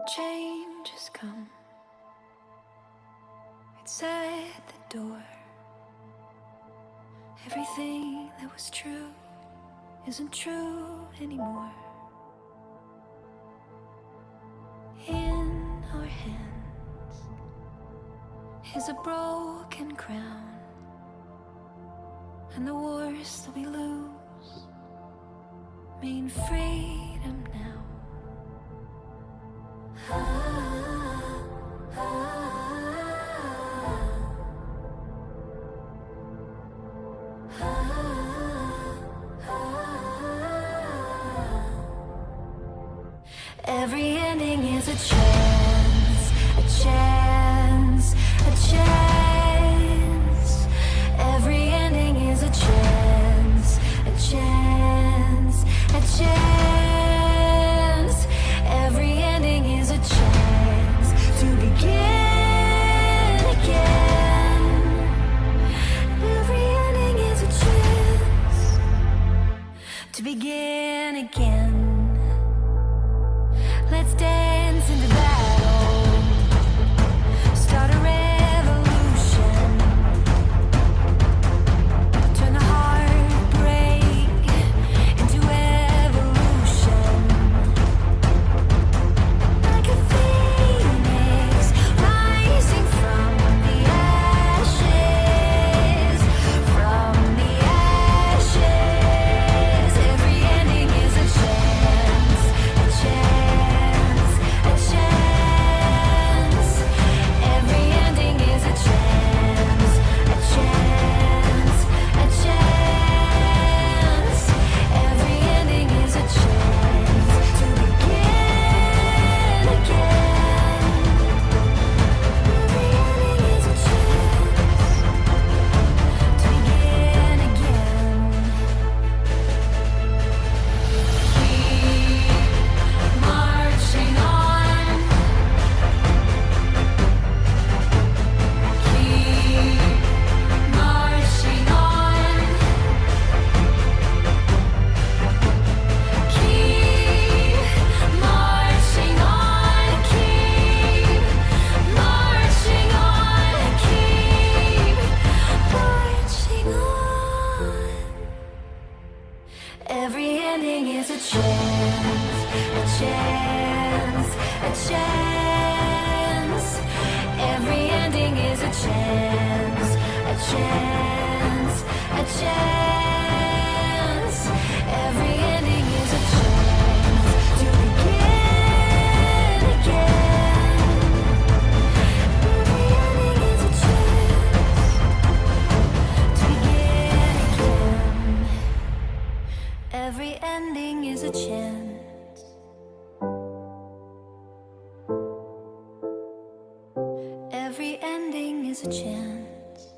Change has come. It's at the door. Everything that was true isn't true anymore. In our hands is a broken crown, and the wars that we lose mean freedom now. Every ending is a chance, a chance, a chance. Every ending is a chance, a chance, a chance. Every ending is a chance to begin again. Every ending is a chance to begin again. Let's dance into battle, start a revolution, turn the heartbreak into evolution. Like a phoenix rising from the ashes, from the ashes. Every ending is a chance, a chance, a chance. Every ending is a chance, a chance, a chance. Every ending is a chance to begin again. Every ending is a chance to begin again. Keep marching on. Keep marching on. Keep marching on. Keep marching on. Keep marching on. Every ending is a chance, a chance, a chance. Every ending is a chance, a chance, a chance. Every ending is a chance to begin again. Every ending is a chance to begin again. Every ending is a chance. Every ending is a chance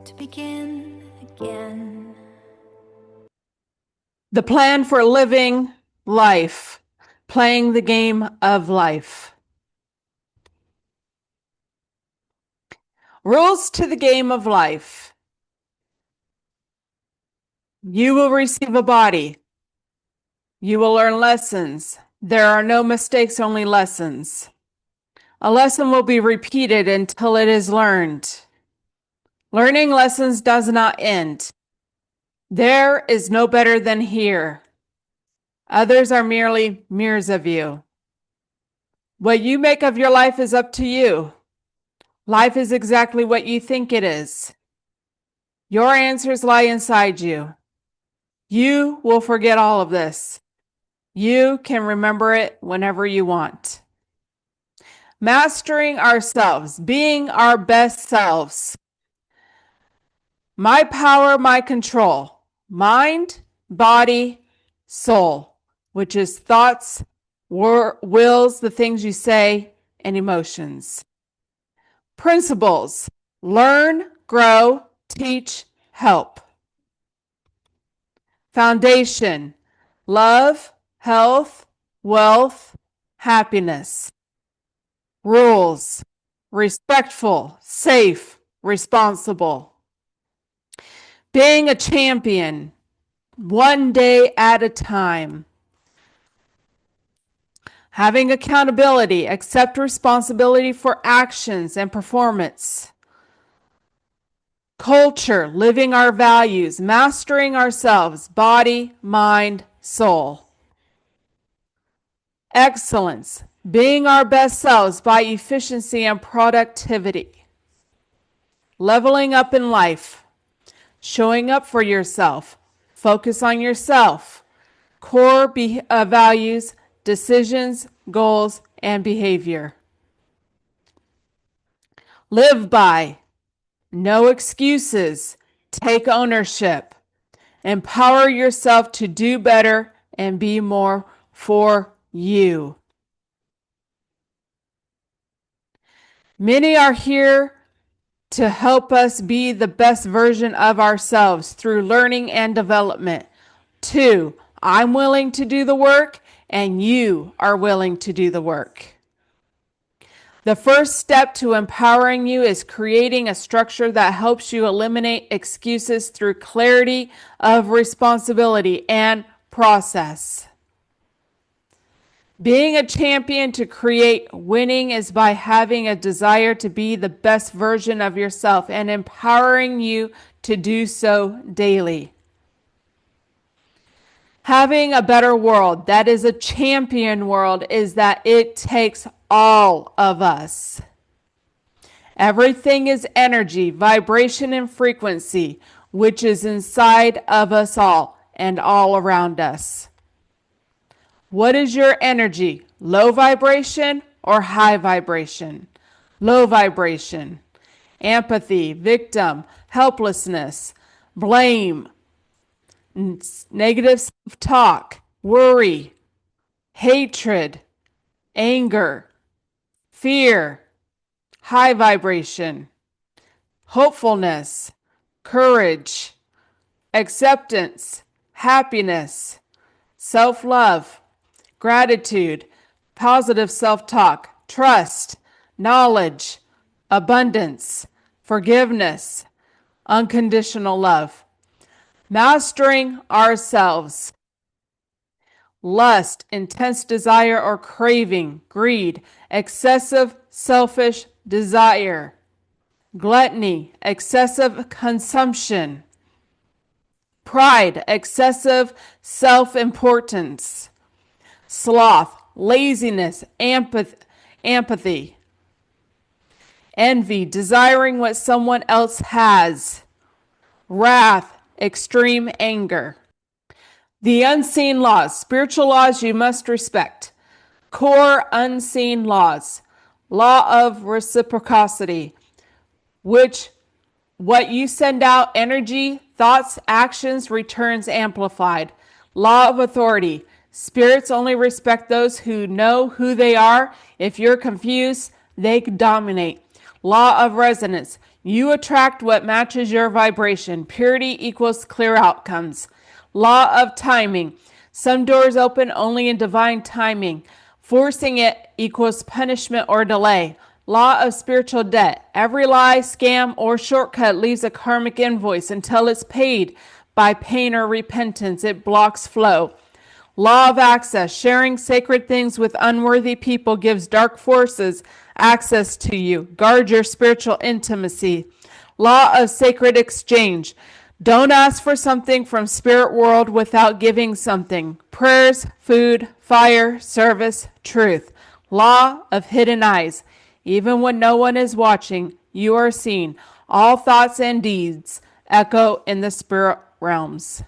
to begin again. The plan for living life, playing the game of life. Rules to the game of life. You will receive a body. You will learn lessons. There are no mistakes, only lessons. A lesson will be repeated until it is learned. Learning lessons does not end. There is no better than here. Others are merely mirrors of you. What you make of your life is up to you. Life is exactly what you think it is. Your answers lie inside you. You will forget all of this. You can remember it whenever you want. Mastering ourselves, being our best selves. My power, my control. Mind, body, soul, which is thoughts, wills, the things you say, and emotions. Principles: learn, grow, teach, help. Foundation: love, health, wealth, happiness. Rules: respectful, safe, responsible. Being a champion, one day at a time. Having accountability, accept responsibility for actions and performance. Culture, living our values, mastering ourselves, body, mind, soul. Excellence, being our best selves by efficiency and productivity. Leveling up in life, showing up for yourself, focus on yourself, core values, decisions, goals, and behavior. Live by, no excuses, take ownership, empower yourself to do better and be more for you. Many are here to help us be the best version of ourselves through learning and development. 2, I'm willing to do the work and you are willing to do the work. The first step to empowering you is creating a structure that helps you eliminate excuses through clarity of responsibility and process. Being a champion to create winning is by having a desire to be the best version of yourself and empowering you to do so daily. Having a better world that is a champion world is that it takes all of us. Everything is energy, vibration, and frequency, which is inside of us all and all around us. What is your energy? Low vibration or high vibration? Low vibration. Empathy, victim, helplessness, blame, negative self-talk, worry, hatred, anger, fear. High vibration. Hopefulness, courage, acceptance, happiness, self-love, gratitude, positive self-talk, trust, knowledge, abundance, forgiveness, unconditional love. Mastering ourselves. Lust, intense desire or craving, greed, excessive selfish desire. Gluttony, excessive consumption. Pride, excessive self-importance. Sloth, laziness, empathy. Envy, desiring what someone else has. Wrath, extreme anger. The unseen laws, spiritual laws you must respect. Core unseen laws. Law of reciprocity, which what you send out, energy, thoughts, actions, returns amplified. Law of authority. Spirits only respect those who know who they are. If you're confused, they dominate. Law of resonance. You attract what matches your vibration. Purity equals clear outcomes. Law of timing. Some doors open only in divine timing. Forcing it equals punishment or delay. Law of spiritual debt. Every lie, scam, or shortcut leaves a karmic invoice until it's paid by pain or repentance. It blocks flow. Law of access. Sharing sacred things with unworthy people gives dark forces access to you. Guard your spiritual intimacy. Law of sacred exchange. Don't ask for something from spirit world without giving something. Prayers, food, fire, service, truth. Law of hidden eyes. Even when no one is watching, you are seen. All thoughts and deeds echo in the spirit realms.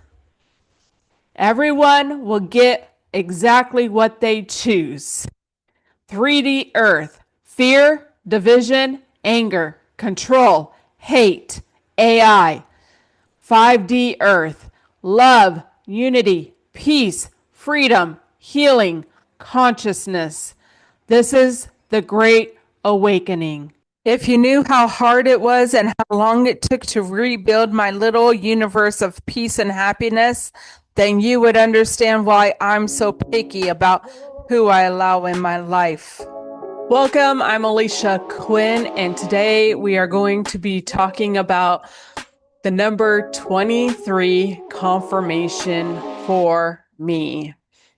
Everyone will get exactly what they choose. 3D earth. Fear, division, anger, control, hate, AI. 5D earth. Love, unity, peace, freedom, healing, consciousness. This is the great awakening. If you knew how hard it was and how long it took to rebuild my little universe of peace and happiness, then you would understand why I'm so picky about who I allow in my life. Welcome, I'm Alisha Quinn, and today we are going to be talking about the number 23 confirmation for me.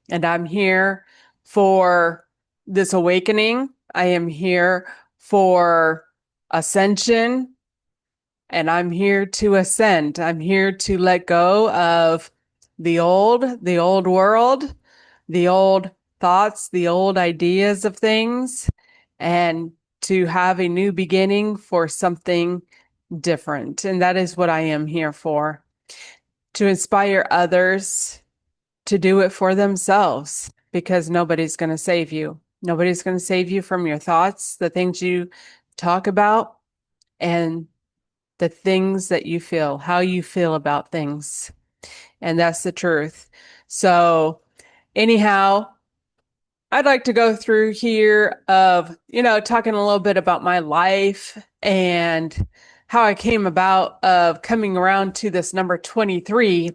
And I'm here for this awakening. I am here for ascension, and I'm here to ascend. I'm here to let go of the old world, the old thoughts, the old ideas of things, and to have a new beginning for something different. And that is what I am here for, to inspire others to do it for themselves, because nobody's going to save you. Nobody's going to save you from your thoughts, the things you talk about, and the things that you feel, how you feel about things. And that's the truth. So, anyhow, I'd like to go through here of, talking a little bit about my life and how I came about of coming around to this number 23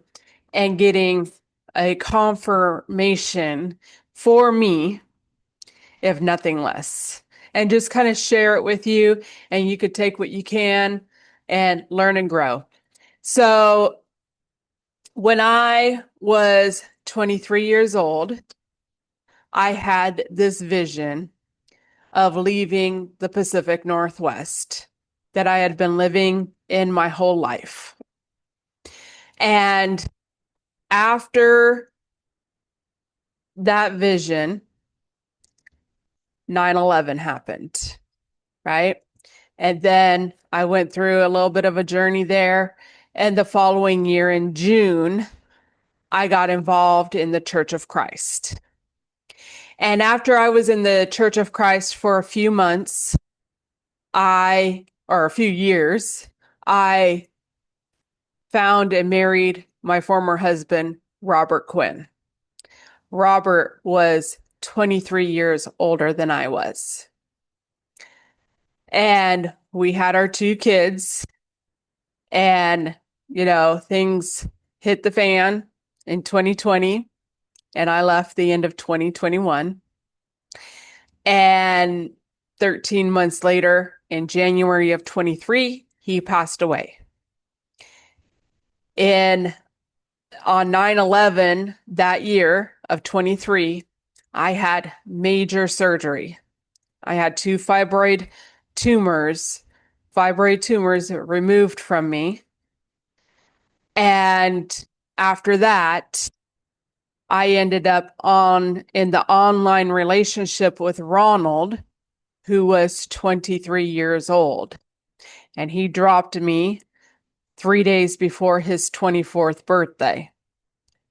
and getting a confirmation for me, if nothing less, and just kind of share it with you, and you could take what you can and learn and grow. So when I was 23 years old, I had this vision of leaving the Pacific Northwest that I had been living in my whole life. And after that vision, 9/11 happened, right? And then I went through a little bit of a journey there. And the following year in June, I got involved in the Church of Christ. And after I was in the Church of Christ for a few months, or a few years, I found and married my former husband, Robert Quinn. Robert was 23 years older than I was. And we had our 2 kids, and, things hit the fan in 2020, and I left the end of 2021. And 13 months later, in January of 23, he passed away. On 9/11 that year of 23, I had major surgery. I had 2 fibroid tumors removed from me. And after that, I ended up in the online relationship with Ronald, who was 23 years old. And he dropped me 3 days before his 24th birthday.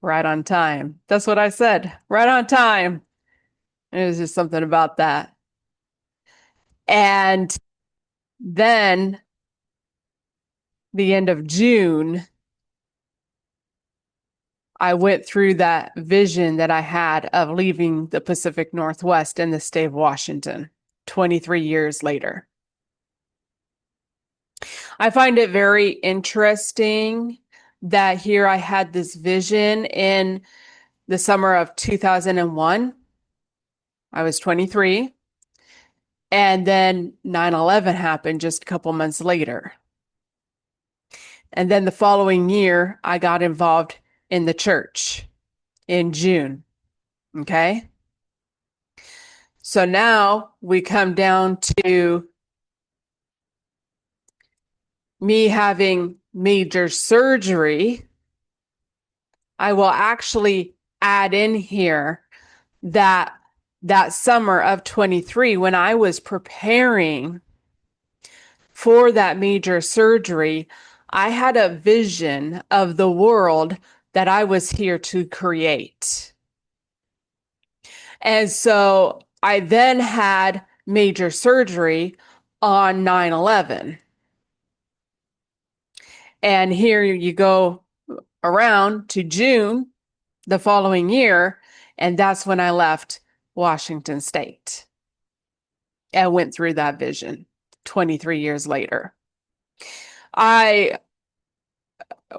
Right on time. That's what I said. Right on time. It was just something about that. And then the end of June, I went through that vision that I had of leaving the Pacific Northwest in the state of Washington 23 years later. I find it very interesting that here I had this vision in the summer of 2001. I was 23. And then 9/11 happened just a couple months later. And then the following year, I got involved in the church in June. Okay. So now we come down to me having major surgery. I will actually add in here that summer of 23, when I was preparing for that major surgery, I had a vision of the world that I was here to create. And so I then had major surgery on 9/11. And here you go around to June the following year, and that's when I left Washington State and went through that vision 23 years later. I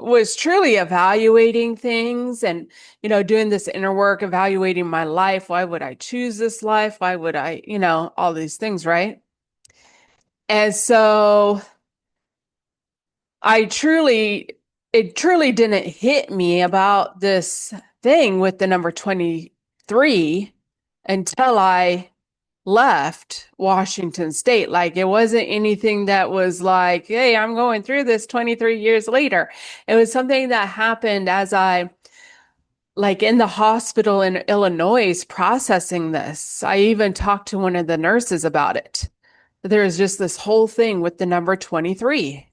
was truly evaluating things and, doing this inner work, evaluating my life. Why would I choose this life? Why would I, all these things, right? And so it truly didn't hit me about this thing with the number 23 until I left Washington State. Like it wasn't anything that was like, hey, I'm going through this 23 years later. It was something that happened as I like in the hospital in Illinois processing this. I even talked to one of the nurses about it. There was just this whole thing with the number 23.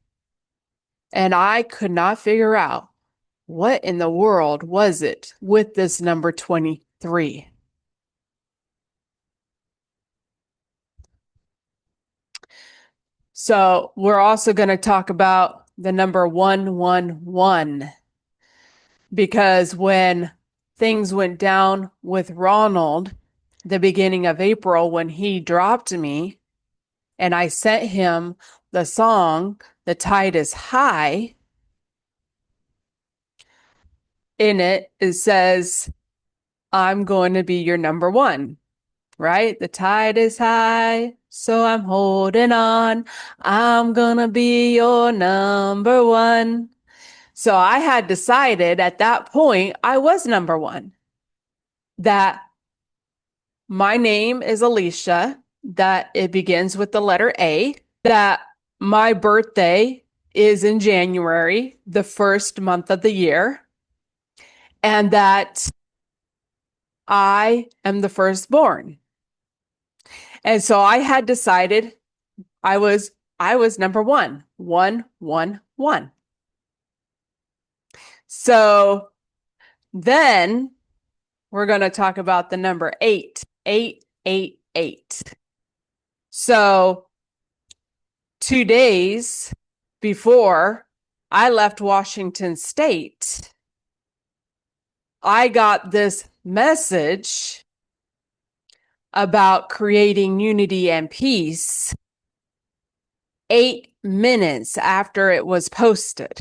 And I could not figure out what in the world was it with this number 23. So we're also going to talk about the number 111 because when things went down with Ronald, the beginning of April, when he dropped me and I sent him the song, The Tide is High, in it, it says, I'm going to be your number one, right? The tide is high, so I'm holding on. I'm gonna be your number one. So I had decided at that point, I was number one, that my name is Alisha, that it begins with the letter A, that my birthday is in January, the first month of the year, and that I am the firstborn. And so I had decided I was number one, 111. So then we're going to talk about the number 888. So 2 days before I left Washington State, I got this message about creating unity and peace 8 minutes after it was posted.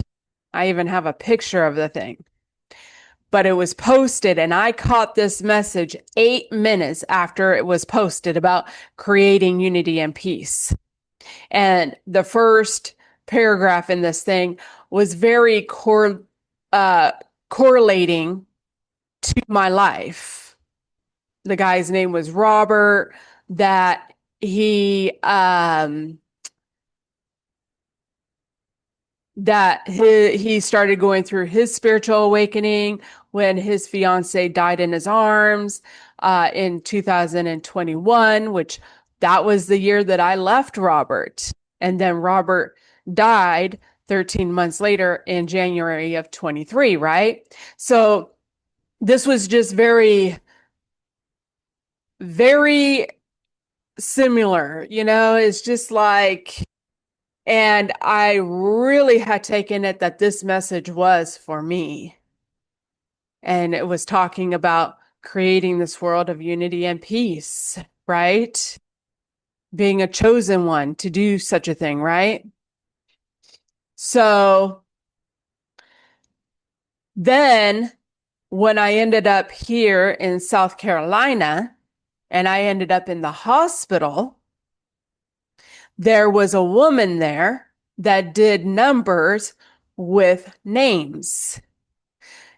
I even have a picture of the thing. But it was posted, and I caught this message 8 minutes after it was posted about creating unity and peace. And the first paragraph in this thing was very correlating to my life. The guy's name was Robert, that he started going through his spiritual awakening when his fiance died in his arms in 2021, which that was the year that I left Robert. And then Robert died 13 months later in January of 23, right? So this was just very, very similar, it's just like, and I really had taken it that this message was for me. And it was talking about creating this world of unity and peace, right? Being a chosen one to do such a thing, right? So then when I ended up here in South Carolina and I ended up in the hospital, there was a woman there that did numbers with names.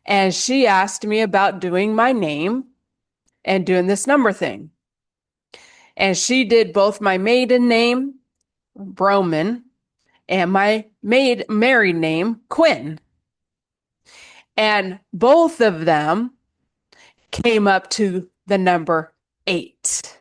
And she asked me about doing my name and doing this number thing. And she did both my maiden name, Broman, and my married name, Quinn. And both of them came up to the number 8.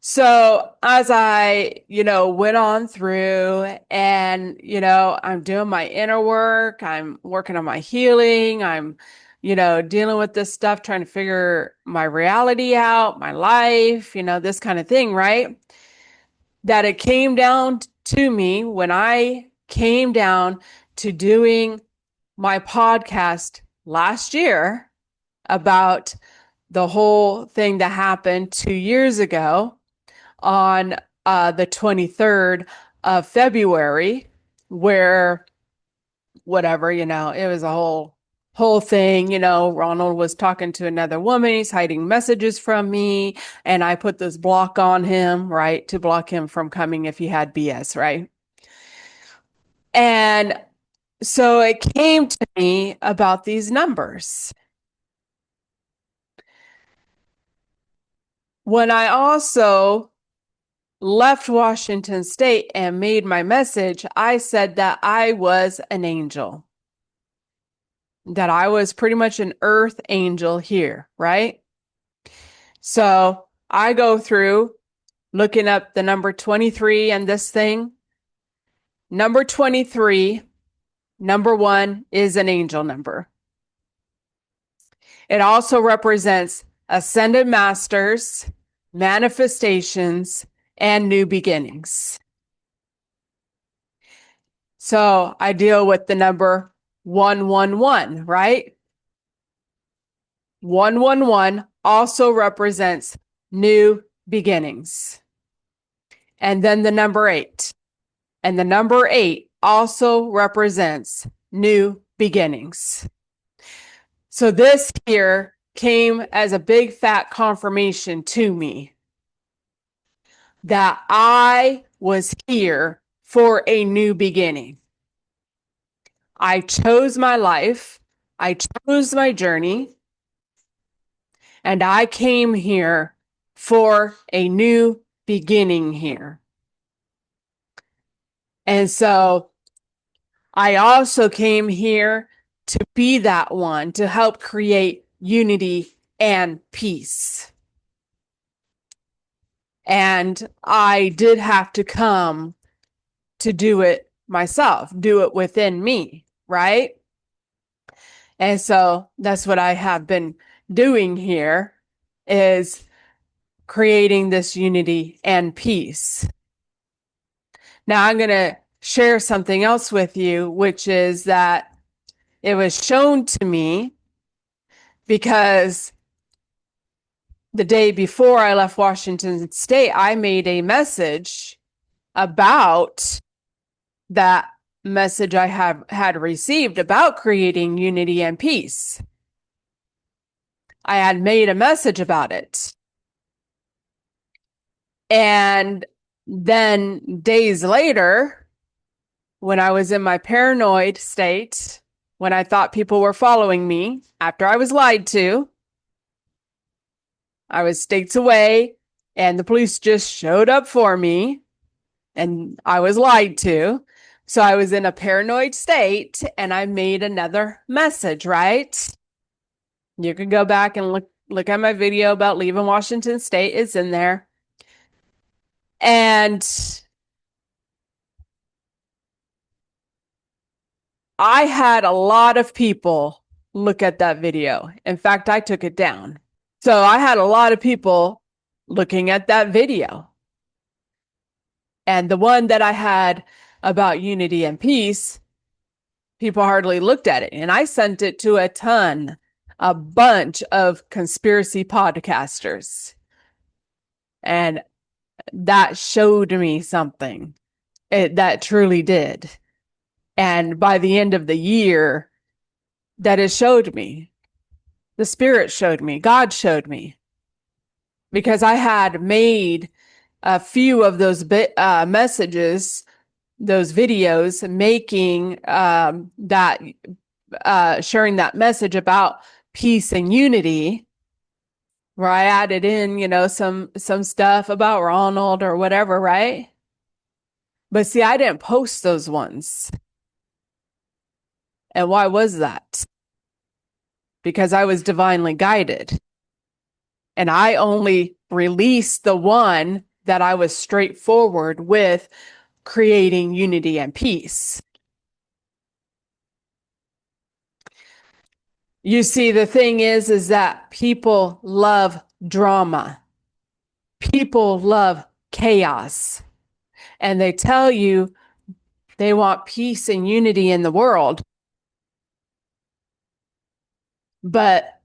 So as I, went on through and, I'm doing my inner work, I'm working on my healing, I'm, dealing with this stuff, trying to figure my reality out, my life, this kind of thing, right? That it came down to me when I came down to doing my podcast last year about the whole thing that happened 2 years ago on the 23rd of February, where whatever, it was a whole thing, Ronald was talking to another woman, he's hiding messages from me, and I put this block on him, right, to block him from coming if he had BS, right? And so it came to me about these numbers. When I also left Washington State and made my message, I said that I was an angel, that I was pretty much an earth angel here, right? So I go through looking up the number 23 and this thing. Number 23, number 1 is an angel number. It also represents ascended masters, manifestations, and new beginnings. So I deal with the number 111, right? 111 also represents new beginnings. And then the number 8. And the number 8 also represents new beginnings. So this here came as a big fat confirmation to me that I was here for a new beginning. I chose my life, I chose my journey, and I came here for a new beginning here. And so I also came here to be that one, to help create unity and peace. And I did have to come to do it myself, do it within me, right? And so that's what I have been doing here, is creating this unity and peace. Now I'm going to share something else with you, which is that it was shown to me because the day before I left Washington State, I made a message about that message I had received about creating unity and peace. I had made a message about it. And then days later, when I was in my paranoid state, when I thought people were following me, after I was lied to, I was states away and the police just showed up for me and I was lied to. So I was in a paranoid state and I made another message, right? You can go back and look at my video about leaving Washington State. It's in there. And I had a lot of people look at that video. In fact, I took it down. So I had a lot of people looking at that video. And the one that I had about unity and peace, people hardly looked at it. And I sent it to a bunch of conspiracy podcasters. And that showed me something. That truly did. And by the end of the year, that it showed me. The Spirit showed me. God showed me. Because I had made a few of those messages, those videos, making that, sharing that message about peace and unity, where I added in, some stuff about Ronald or whatever, right? But see, I didn't post those ones. And why was that? Because I was divinely guided. And I only released the one that I was straightforward with creating unity and peace. You see, the thing is that people love drama. People love chaos. And they tell you they want peace and unity in the world. But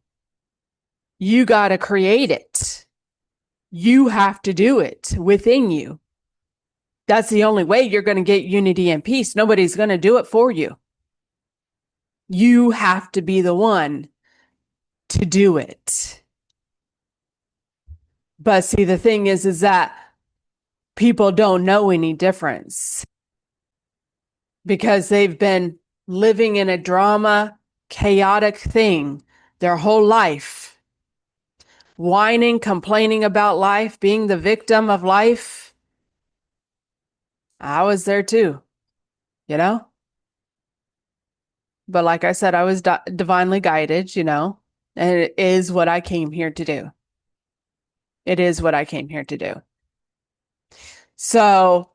you got to create it. You have to do it within you. That's the only way you're going to get unity and peace. Nobody's going to do it for you. You have to be the one to do it. But see, the thing is that people don't know any difference because they've been living in a drama, chaotic thing their whole life, whining, complaining about life, being the victim of life. I was there too, you know? But like I said, I was divinely guided, and it is what I came here to do. It is what I came here to do. So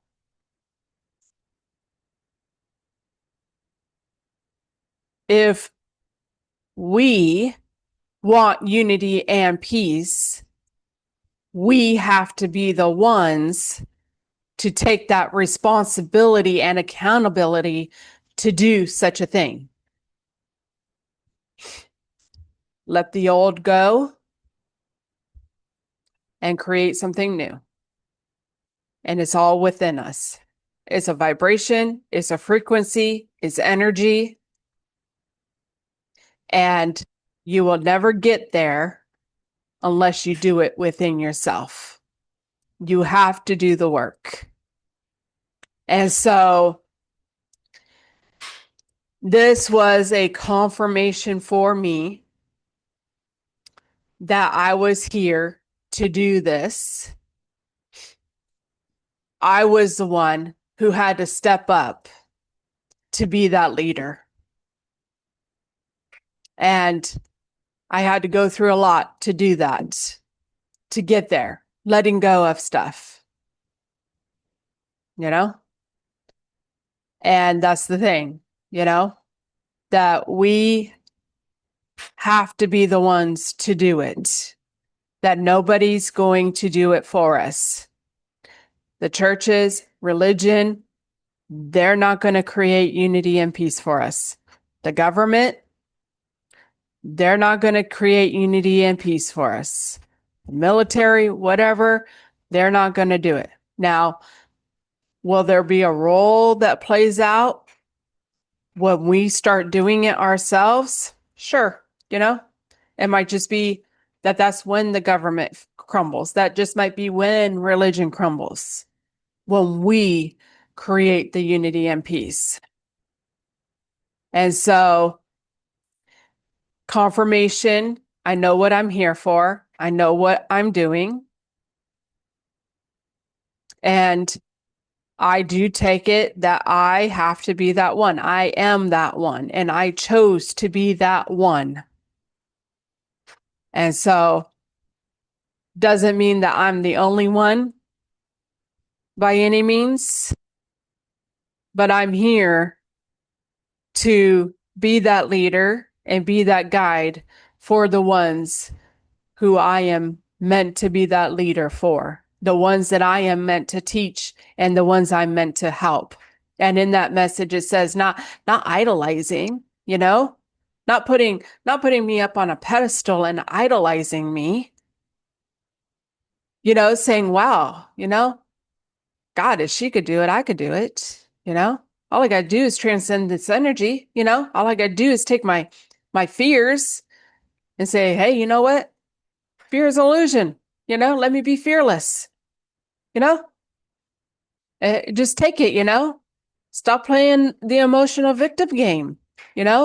if we want unity and peace, we have to be the ones to take that responsibility and accountability to do such a thing. Let the old go and create something new. And it's all within us. It's a vibration, it's a frequency, it's energy. And you will never get there unless you do it within yourself. You have to do the work. And so this was a confirmation for me that I was here to do this. I was the one who had to step up to be that leader. And I had to go through a lot to do that, to get there, letting go of stuff, And that's the thing, that we have to be the ones to do it, that nobody's going to do it for us. The churches, religion, they're not going to create unity and peace for us. The government, they're not going to create unity and peace for us. The military, whatever, they're not going to do it. Now, will there be a role that plays out when we start doing it ourselves? Sure, it might just be that that's when the government crumbles. That just might be when religion crumbles, when we create the unity and peace. And so, confirmation, I know what I'm here for. I know what I'm doing. And I do take it that I have to be that one. I am that one, and I chose to be that one. And so, doesn't mean that I'm the only one by any means, but I'm here to be that leader and be that guide for the ones who I am meant to be that leader for, the ones that I am meant to teach and the ones I'm meant to help. And in that message, it says not idolizing, not putting me up on a pedestal and idolizing me, saying, wow, God, if she could do it, I could do it, all I got to do is transcend this energy, all I got to do is take my fears and say, hey, you know what? Fear is illusion, let me be fearless, just take it, stop playing the emotional victim game,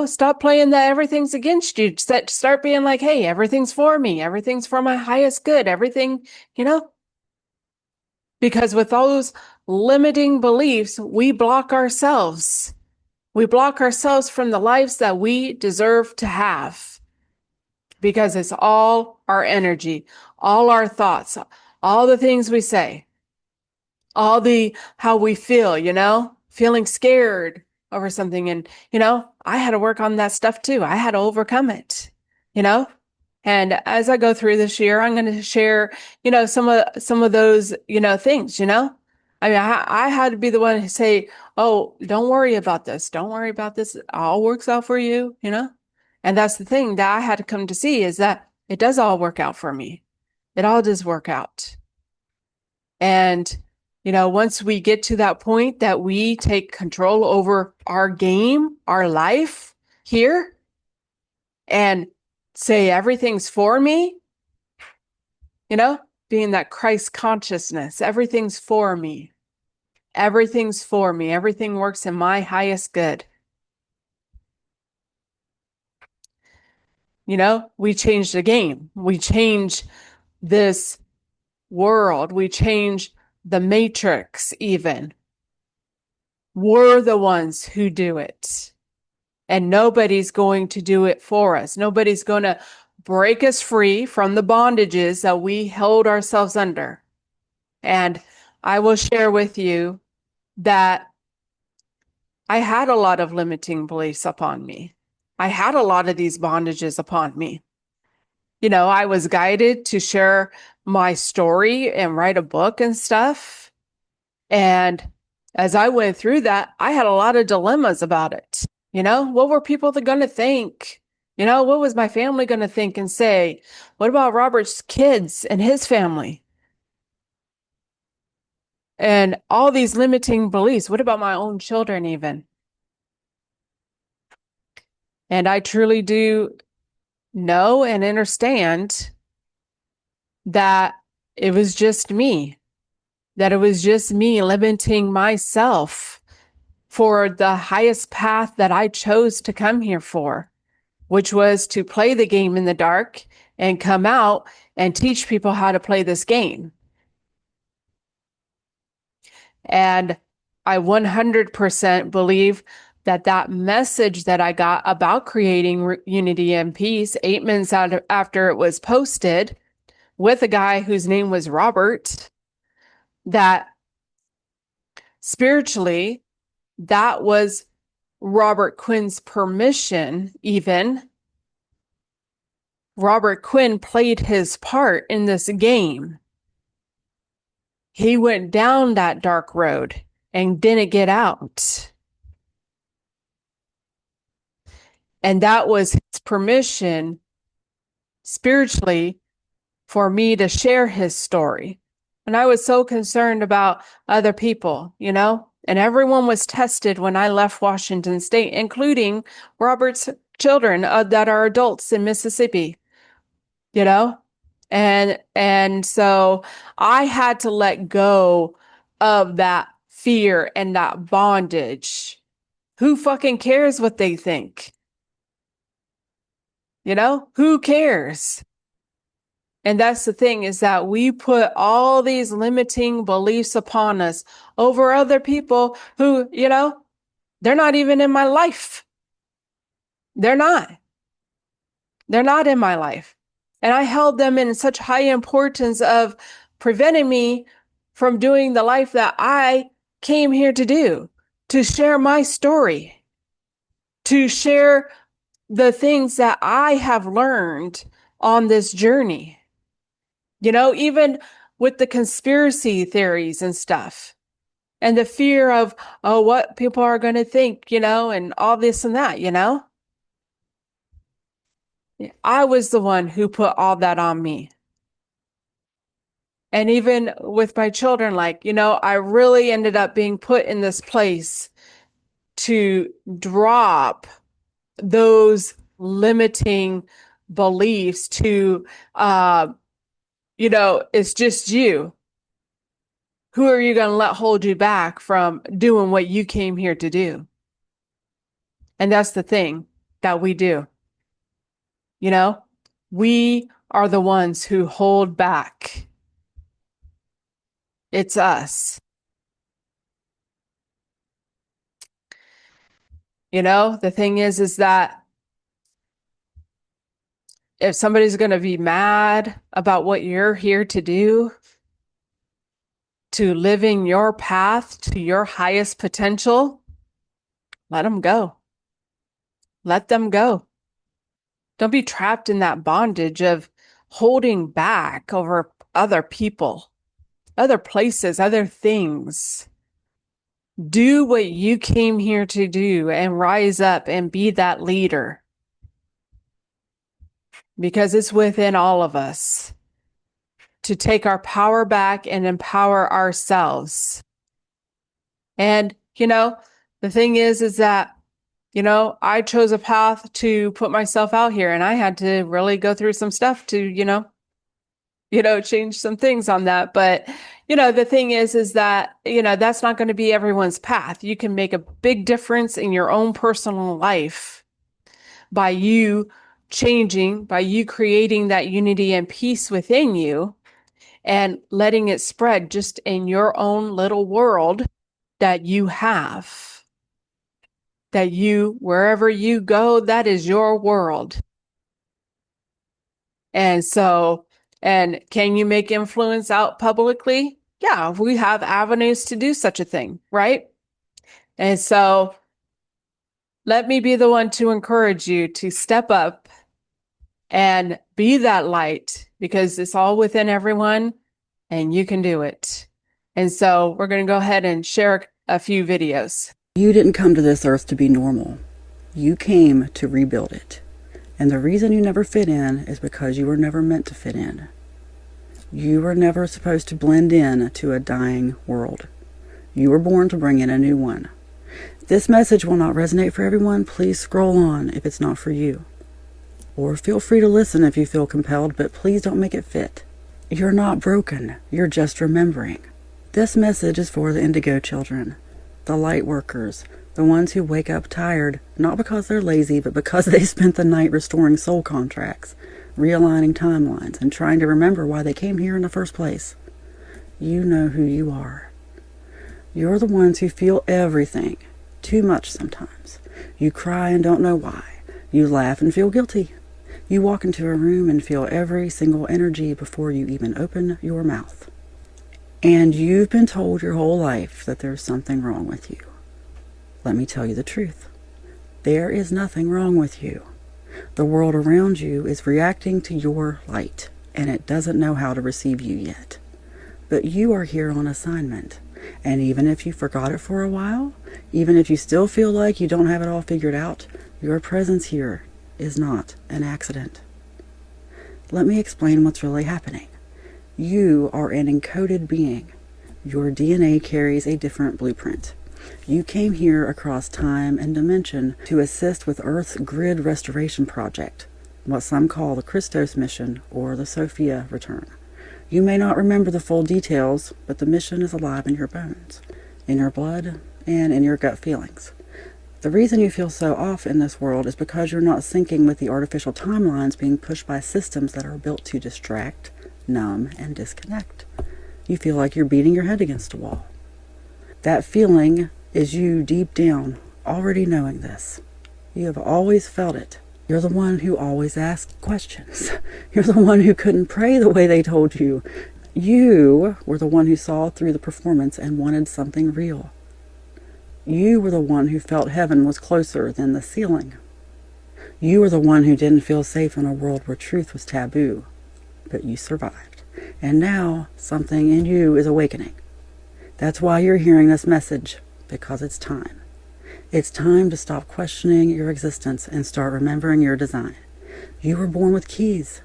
stop playing that everything's against you. Start being like, hey, everything's for me. Everything's for my highest good. Everything, because with those limiting beliefs, we block ourselves. We block ourselves from the lives that we deserve to have, because it's all our energy, all our thoughts, all the things we say, how we feel, feeling scared over something. And, I had to work on that stuff too. I had to overcome it, and as I go through this year, I'm going to share, some of those, things, I mean, I had to be the one to say, oh, don't worry about this. Don't worry about this. It all works out for you, and that's the thing that I had to come to see, is that it does all work out for me. It all does work out. And, once we get to that point that we take control over our game, our life here, and say everything's for me, being that Christ consciousness, everything's for me. Everything's for me. Everything works in my highest good. We change the game. We change this world. We change the matrix even. We're the ones who do it. And nobody's going to do it for us. Nobody's going to break us free from the bondages that we held ourselves under. And I will share with you that I had a lot of limiting beliefs upon me. I had a lot of these bondages upon me. I was guided to share my story and write a book and stuff. And as I went through that, I had a lot of dilemmas about it. What were people going to think? What was my family going to think and say? What about Robert's kids and his family? And all these limiting beliefs. What about my own children even? And I truly do know and understand that it was just me, limiting myself for the highest path that I chose to come here for, which was to play the game in the dark and come out and teach people how to play this game. And I 100% believe that message that I got about creating unity and peace 8 months after it was posted with a guy whose name was Robert, that spiritually, that was Robert Quinn's permission even. Robert Quinn played his part in this game. He went down that dark road and didn't get out. And that was his permission spiritually for me to share his story. And I was so concerned about other people, and everyone was tested when I left Washington State, including Robert's children that are adults in Mississippi, and so I had to let go of that fear and that bondage. Who fucking cares what they think? Who cares? And that's the thing, is that we put all these limiting beliefs upon us over other people who, they're not even in my life. They're not. They're not in my life. And I held them in such high importance of preventing me from doing the life that I came here to do, to share my story, to share the things that I have learned on this journey. Even with the conspiracy theories and stuff, and the fear of, what people are going to think, and all this and that, I was the one who put all that on me. And even with my children, I really ended up being put in this place to drop those limiting beliefs to, it's just you. Who are you going to let hold you back from doing what you came here to do? And that's the thing that we do. We are the ones who hold back. It's us. The thing is that if somebody's going to be mad about what you're here to do, to living your path to your highest potential, let them go. Let them go. Don't be trapped in that bondage of holding back over other people, other places, other things. Do what you came here to do and rise up and be that leader. Because it's within all of us to take our power back and empower ourselves. And, the thing is that, I chose a path to put myself out here, and I had to really go through some stuff to, change some things on that. But, the thing is that, that's not going to be everyone's path. You can make a big difference in your own personal life by you changing, by you creating that unity and peace within you and letting it spread just in your own little world that you have. That you, wherever you go, that is your world. And so, and can you make influence out publicly? Yeah, we have avenues to do such a thing, right? And so let me be the one to encourage you to step up and be that light, because it's all within everyone and you can do it. And so we're going to go ahead and share a few videos. You didn't come to this earth to be normal. You came to rebuild it. And the reason you never fit in is because you were never meant to fit in. You were never supposed to blend in to a dying world. You were born to bring in a new one. This message will not resonate for everyone. Please scroll on if it's not for you. Or feel free to listen if you feel compelled, but please don't make it fit. You're not broken. You're just remembering. This message is for the indigo children, the light workers, the ones who wake up tired, not because they're lazy, but because they spent the night restoring soul contracts, realigning timelines, and trying to remember why they came here in the first place. You know who you are. You're the ones who feel everything, too much sometimes. You cry and don't know why. You laugh and feel guilty. You walk into a room and feel every single energy before you even open your mouth. And you've been told your whole life that there's something wrong with you. Let me tell you the truth. There is nothing wrong with you. The world around you is reacting to your light, and it doesn't know how to receive you yet. But you are here on assignment. And even if you forgot it for a while, even if you still feel like you don't have it all figured out, your presence here is not an accident. Let me explain what's really happening. You are an encoded being. Your DNA carries a different blueprint. You came here across time and dimension to assist with Earth's grid restoration project, what some call the Christos mission or the Sophia return. You may not remember the full details, but the mission is alive in your bones, in your blood, and in your gut feelings. The reason you feel so off in this world is because you're not syncing with the artificial timelines being pushed by systems that are built to distract, numb, and disconnect. You feel like you're beating your head against a wall. That feeling is you deep down already knowing this. You have always felt it. You're the one who always asked questions. You're the one who couldn't pray the way they told you. You were the one who saw through the performance and wanted something real. You were the one who felt heaven was closer than the ceiling. You were the one who didn't feel safe in a world where truth was taboo. But you survived. And now something in you is awakening. That's why you're hearing this message, because it's time. It's time to stop questioning your existence and start remembering your design. You were born with keys,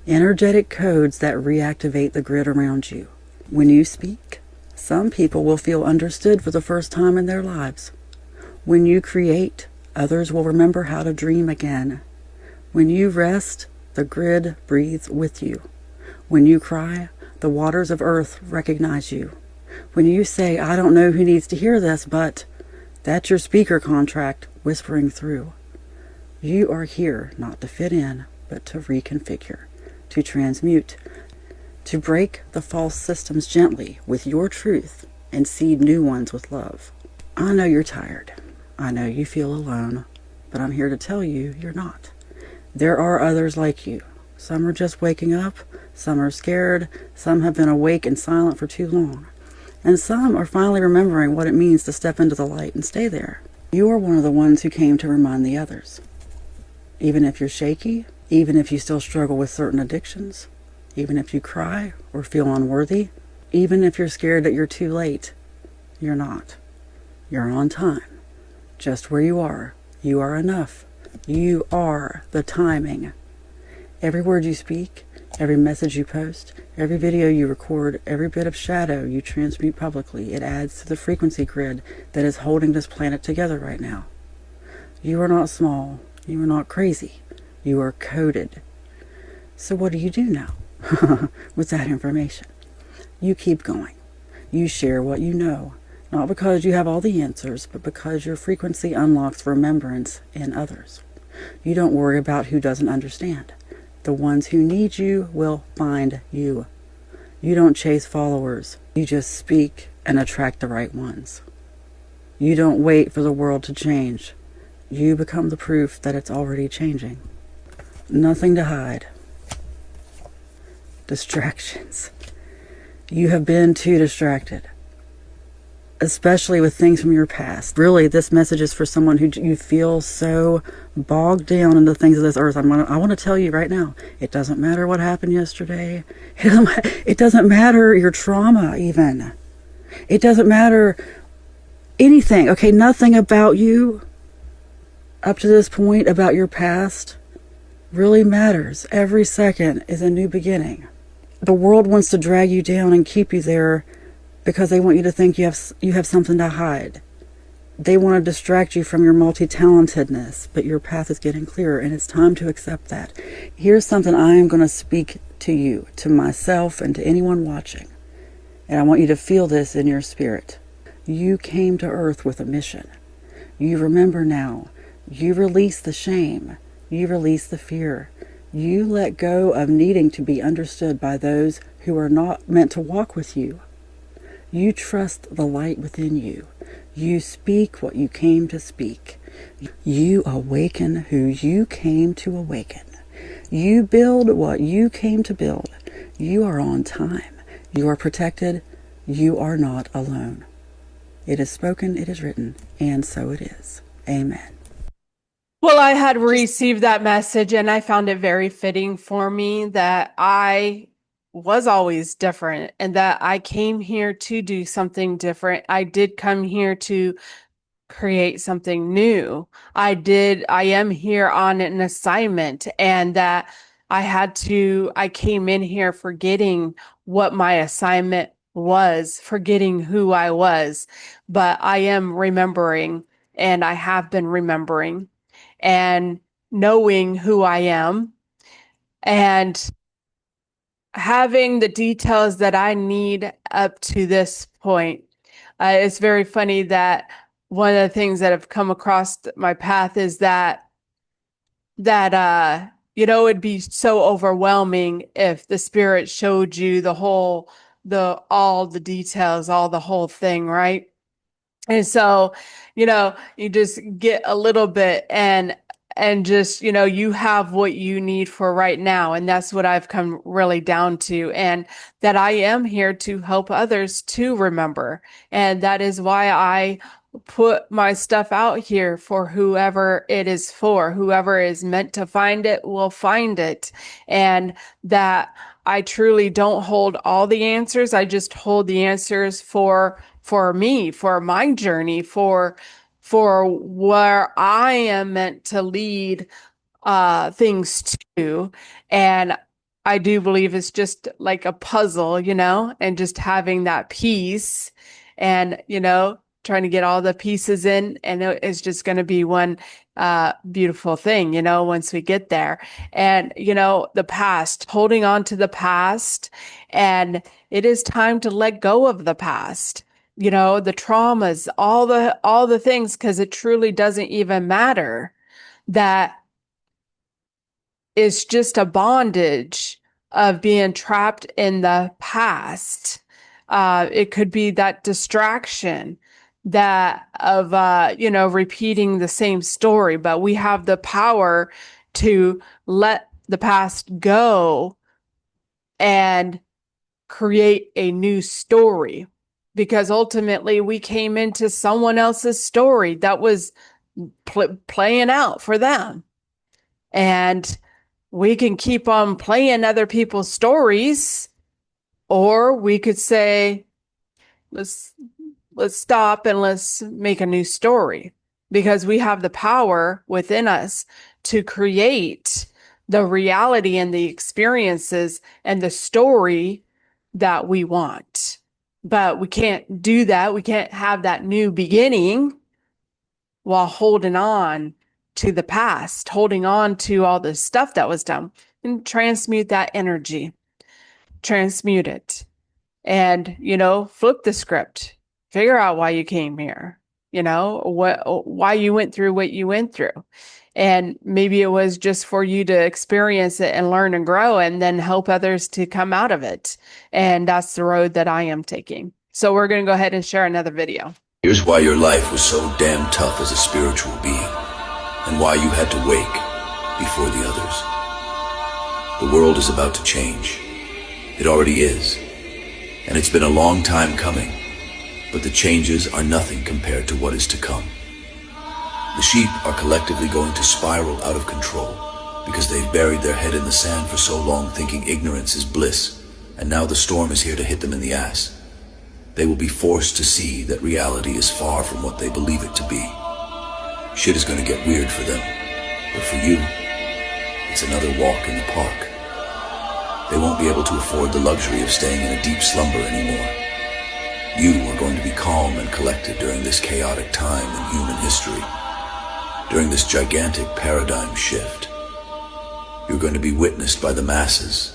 energetic codes that reactivate the grid around you. When you speak, some people will feel understood for the first time in their lives. When you create, others will remember how to dream again. When you rest, the grid breathes with you. When you cry, the waters of earth recognize you. When you say, I don't know who needs to hear this, but that's your speaker contract whispering through. You are here not to fit in, but to reconfigure, to transmute, to break the false systems gently with your truth and seed new ones with love. I know you're tired. I know you feel alone, but I'm here to tell you you're not. There are others like you. Some are just waking up, some are scared, some have been awake and silent for too long. And some are finally remembering what it means to step into the light and stay there. You are one of the ones who came to remind the others. Even if you're shaky, even if you still struggle with certain addictions, even if you cry or feel unworthy, even if you're scared that you're too late, you're not. You're on time. Just where you are enough. You are the timing. Every word you speak, every message you post, every video you record, every bit of shadow you transmute publicly, it adds to the frequency grid that is holding this planet together right now. You are not small. You are not crazy. You are coded. So what do you do now with that information? You keep going. You share what you know, not because you have all the answers, but because your frequency unlocks remembrance in others. You don't worry about who doesn't understand. The ones who need you will find you. You don't chase followers. You just speak and attract the right ones. You don't wait for the world to change. You become the proof that it's already changing. Nothing to hide. Distractions. You have been too distracted, especially with things from your past. Really, this message is for someone who you feel so bogged down in the things of this earth. I want to tell you right now, it doesn't matter what happened yesterday. It doesn't matter your trauma even. It doesn't matter anything. Okay, nothing about you up to this point, about your past, really matters. Every second is a new beginning. The world wants to drag you down and keep you there because they want you to think you have something to hide. They want to distract you from your multi-talentedness, but your path is getting clearer, and it's time to accept that. Here's something I am going to speak to you, to myself, and to anyone watching. And I want you to feel this in your spirit. You came to earth with a mission. You remember now. You release the shame. You release the fear. You let go of needing to be understood by those who are not meant to walk with you. You trust the light within you. You speak what you came to speak. You awaken who you came to awaken. You build what you came to build. You are on time. You are protected. You are not alone. It is spoken, it is written, and so it is. Amen. Well, I had received that message, and I found it very fitting for me that I was always different and that I came here to do something different. I did come here to create something new. I am here on an assignment, and that I came in here forgetting what my assignment was, forgetting who I was, but I am remembering, and I have been remembering and knowing who I am and having the details that I need up to this point. It's very funny that one of the things that have come across my path is that it'd be so overwhelming if the spirit showed you all the details, all the whole thing, right? And so, you just get a little bit and just, you have what you need for right now. And that's what I've come really down to. And that I am here to help others to remember. And that is why I put my stuff out here for whoever it is for. Whoever is meant to find it will find it. And that I truly don't hold all the answers. I just hold the answers for me, for my journey, for where I am meant to lead things to. And I do believe it's just like a puzzle, and just having that piece and, trying to get all the pieces in, and it's just going to be one beautiful thing, once we get there. And, the past, holding on to the past, and it is time to let go of the past. The traumas, all the things, because it truly doesn't even matter. That is just a bondage of being trapped in the past. It could be that distraction that of repeating the same story, but we have the power to let the past go and create a new story, because ultimately we came into someone else's story that was playing out for them. And we can keep on playing other people's stories, or we could say, let's stop and let's make a new story, because we have the power within us to create the reality and the experiences and the story that we want. But we can't do that. We can't have that new beginning while holding on to the past, holding on to all the stuff that was done. And transmute that energy, transmute it, and, flip the script, figure out why you came here, why you went through what you went through. And maybe it was just for you to experience it and learn and grow and then help others to come out of it. And that's the road that I am taking. So we're going to go ahead and share another video. Here's why your life was so damn tough as a spiritual being, and why you had to wake before the others. The world is about to change. It already is. And it's been a long time coming, but the changes are nothing compared to what is to come. The sheep are collectively going to spiral out of control because they've buried their head in the sand for so long thinking ignorance is bliss, and now the storm is here to hit them in the ass. They will be forced to see that reality is far from what they believe it to be. Shit is gonna get weird for them, but for you, it's another walk in the park. They won't be able to afford the luxury of staying in a deep slumber anymore. You are going to be calm and collected during this chaotic time in human history, during this gigantic paradigm shift. You're going to be witnessed by the masses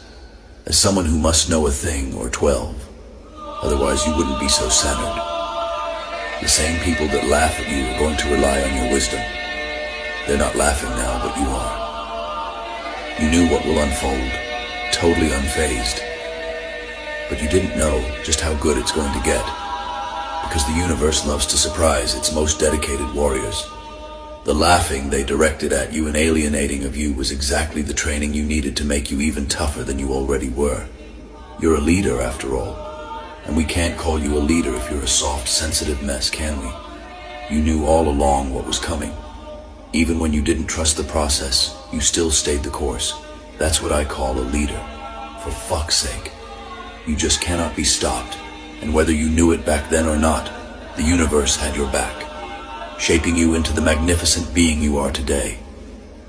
as someone who must know a thing or 12. Otherwise, you wouldn't be so centered. The same people that laugh at you are going to rely on your wisdom. They're not laughing now, but you are. You knew what will unfold, totally unfazed. But you didn't know just how good it's going to get, because the universe loves to surprise its most dedicated warriors. The laughing they directed at you and alienating of you was exactly the training you needed to make you even tougher than you already were. You're a leader, after all. And we can't call you a leader if you're a soft, sensitive mess, can we? You knew all along what was coming. Even when you didn't trust the process, you still stayed the course. That's what I call a leader. For fuck's sake. You just cannot be stopped. And whether you knew it back then or not, the universe had your back, shaping you into the magnificent being you are today.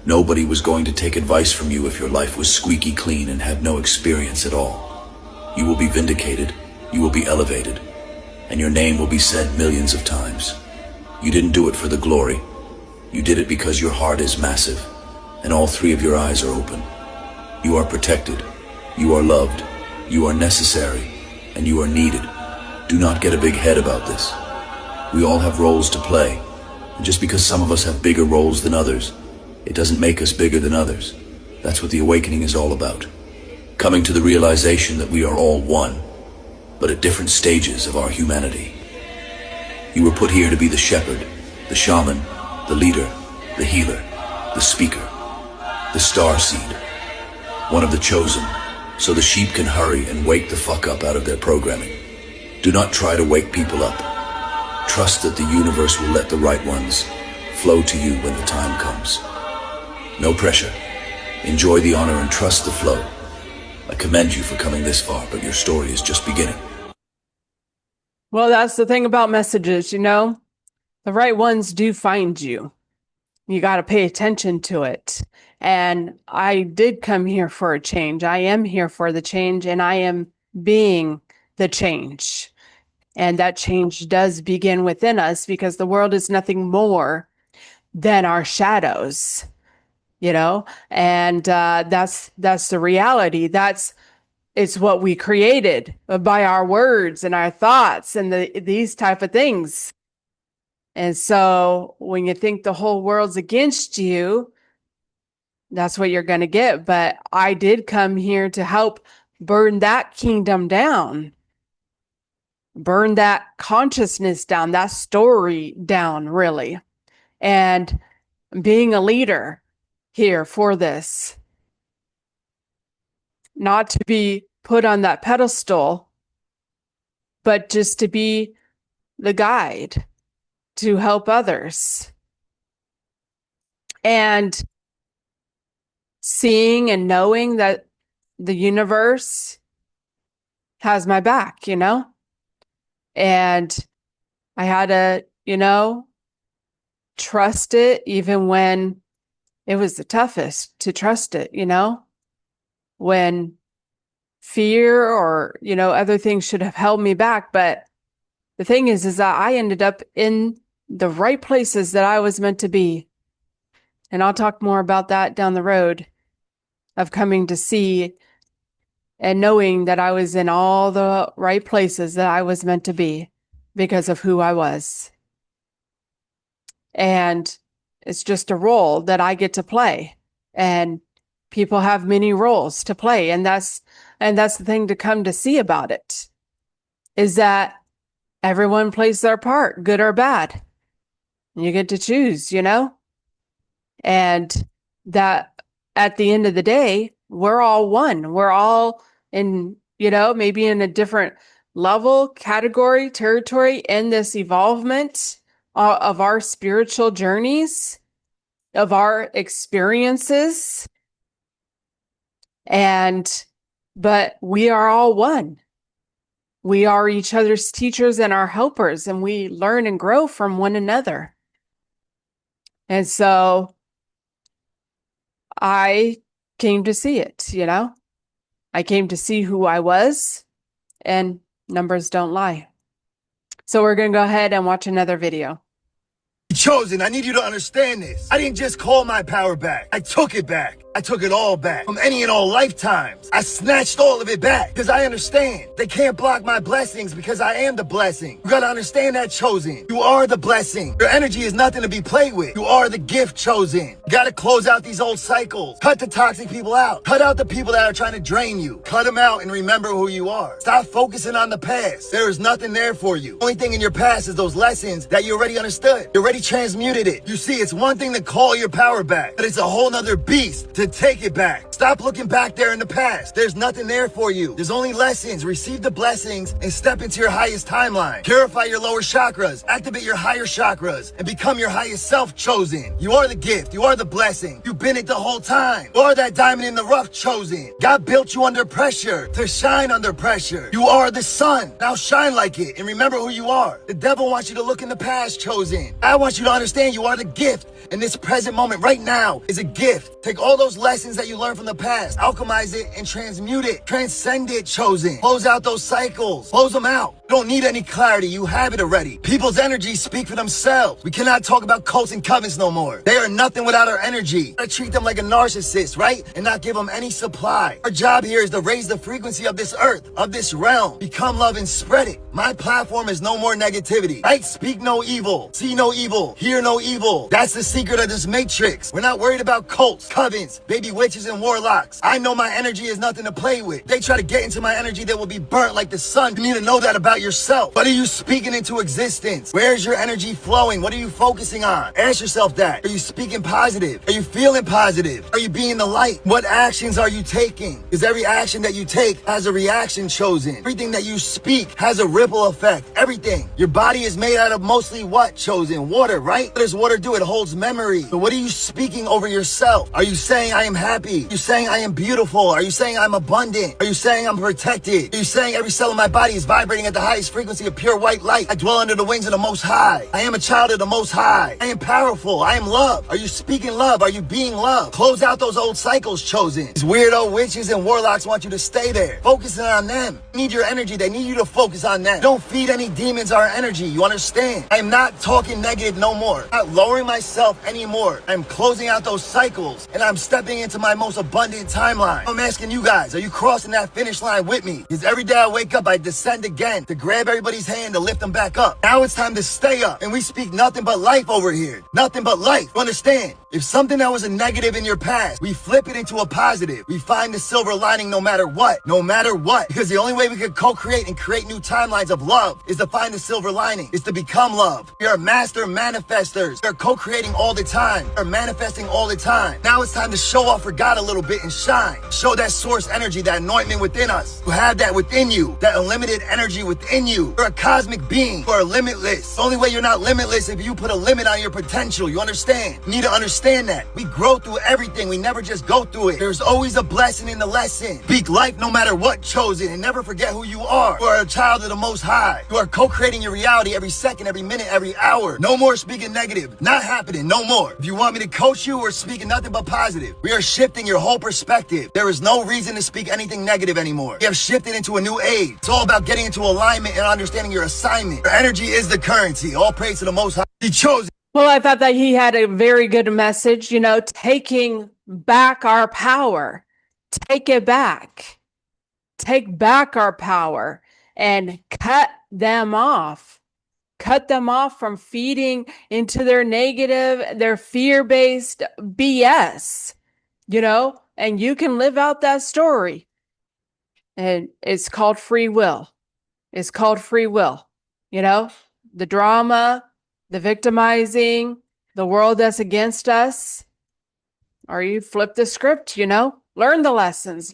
Nobody was going to take advice from you if your life was squeaky clean and had no experience at all. You will be vindicated. You will be elevated, and your name will be said millions of times. You didn't do it for the glory. You did it because your heart is massive, and all three of your eyes are open. You are protected. You are loved. You are necessary, and you are needed. Do not get a big head about this. We all have roles to play, and just because some of us have bigger roles than others, it doesn't make us bigger than others. That's what the awakening is all about. Coming to the realization that we are all one, but at different stages of our humanity. You were put here to be the shepherd, the shaman, the leader, the healer, the speaker, the star seed, one of the chosen, so the sheep can hurry and wake the fuck up out of their programming. Do not try to wake people up. Trust that the universe will let the right ones flow to you when the time comes. No pressure. Enjoy the honor and trust the flow. I commend you for coming this far, but your story is just beginning. Well, that's the thing about messages, you know? The right ones do find you. You got to pay attention to it. And I did come here for a change. I am here for the change, and I am being the change. And that change does begin within us, because the world is nothing more than our shadows, you know? And that's the reality. It's what we created by our words and our thoughts and these type of things. And so when you think the whole world's against you, that's what you're going to get. But I did come here to help burn that kingdom down, burn that consciousness down, that story down, really. And being a leader here for this, not to be put on that pedestal, but just to be the guide to help others. And seeing and knowing that the universe has my back, you know? And I had to, trust it even when it was the toughest to trust it, when fear or, other things should have held me back. But the thing is that I ended up in the right places that I was meant to be. And I'll talk more about that down the road, of coming to see and knowing that I was in all the right places that I was meant to be because of who I was. And It's just a role that I get to play. And people have many roles to play. And that's the thing to come to see about it, is that everyone plays their part, good or bad. You get to choose, and that at the end of the day, we're all one. We're all in, maybe in a different level, category, territory in this evolvement of our spiritual journeys, of our experiences. But we are all one. We are each other's teachers and our helpers, and we learn and grow from one another. And so I came to see it, I came to see who I was, and numbers don't lie. So we're going to go ahead and watch another video. Chosen, I need you to understand this. I didn't just call my power back. I took it back. I took it all back from any and all lifetimes. I snatched all of it back because I understand they can't block my blessings because I am the blessing. You gotta understand that, Chosen. You are the blessing. Your energy is nothing to be played with. You are the gift, Chosen. You gotta close out these old cycles. Cut the toxic people out. Cut out the people that are trying to drain you. Cut them out and remember who you are. Stop focusing on the past. There is nothing there for you. The only thing in your past is those lessons that you already understood. You already transmuted it. You see, it's one thing to call your power back, but it's a whole nother beast to take it back. Stop looking back there in the past. There's nothing there for you. There's only lessons. Receive the blessings and step into your highest timeline. Purify your lower chakras. Activate your higher chakras and become your highest self, Chosen. You are the gift. You are the blessing. You've been it the whole time. You are that diamond in the rough, Chosen. God built you under pressure to shine under pressure. You are the sun. Now shine like it and remember who you are. The devil wants you to look in the past, Chosen. I want you to understand you are the gift. And this present moment right now is a gift. Take all those lessons that you learned from the past, alchemize it and transmute it, transcend it, Chosen. Close out those cycles, close them out. You don't need any clarity, you have it already. People's energies speak for themselves. We cannot talk about cults and covens no more. They are nothing without our energy. I treat them like a narcissist, right? And not give them any supply. Our job here is to raise the frequency of this earth, of this realm. Become love and spread it. My platform is no more negativity, right? Speak no evil, see no evil, hear no evil. That's the secret of this matrix. We're not worried about cults, covens, baby witches, and warlocks. I know my energy is nothing to play with. They try to get into my energy, they will be burnt like the sun. You need to know that about yourself. What are you speaking into existence? Where is your energy flowing? What are you focusing on? Ask yourself that. Are you speaking positive? Are you feeling positive? Are you being the light? What actions are you taking? Because every action that you take has a reaction, Chosen. Everything that you speak has a ripple effect. Everything. Your body is made out of mostly what, Chosen? Water, right? What does water do? It holds memory. But what are you speaking over yourself? Are you saying I am happy? Are you saying I am beautiful? Are you saying I'm abundant? Are you saying I'm protected? Are you saying every cell in my body is vibrating at the highest frequency of pure white light? I dwell under the wings of the Most High. I am a child of the Most High. I am powerful. I am love. Are you speaking love? Are you being love? Close out those old cycles, Chosen. These weirdo witches and warlocks want you to stay there. Focusing on them. They need your energy. They need you to focus on them. Don't feed any demons our energy. You understand? I am not talking negative no more. I'm not lowering myself anymore. I'm closing out those cycles and I'm stepping into my most abundant timeline. I'm asking you guys, are you crossing that finish line with me? Because every day I wake up, I descend again to grab everybody's hand to lift them back up. Now it's time to stay up and we speak nothing but life over here. Nothing but life. You understand? If something that was a negative in your past, we flip it into a positive. We find the silver lining no matter what. No matter what. Because the only way we could co-create and create new timelines of love is to find the silver lining. Is to become love. We are master manifestors. We are co-creating all the time. We are manifesting all the time. Now it's time to show off for God a little bit and shine. Show that source energy, that anointment within us. You have that within you. That unlimited energy within you. You're a cosmic being. You are limitless. The only way you're not limitless if you put a limit on your potential. You understand? You need to understand that. We grow through everything. We never just go through it. There's always a blessing in the lesson. Speak life no matter what, Chosen, and never forget who you are. You are a child of the Most High. You are co-creating your reality every second, every minute, every hour. No more speaking negative. Not happening. No more. If you want me to coach you, we're speaking nothing but positive. We are shifting your whole perspective. There is no reason to speak anything negative anymore. We have shifted into a new age. It's all about getting into alignment and understanding your assignment. Your energy is the currency. All praise to the Most High. He chose. Well, I thought that he had a very good message, taking back our power. Take it back. Take back our power and cut them off. cut them off from feeding into their negative, their fear-based BS, and you can live out that story. And it's called free will. It's called free will. The drama, the victimizing, the world that's against us. Or you flip the script, learn the lessons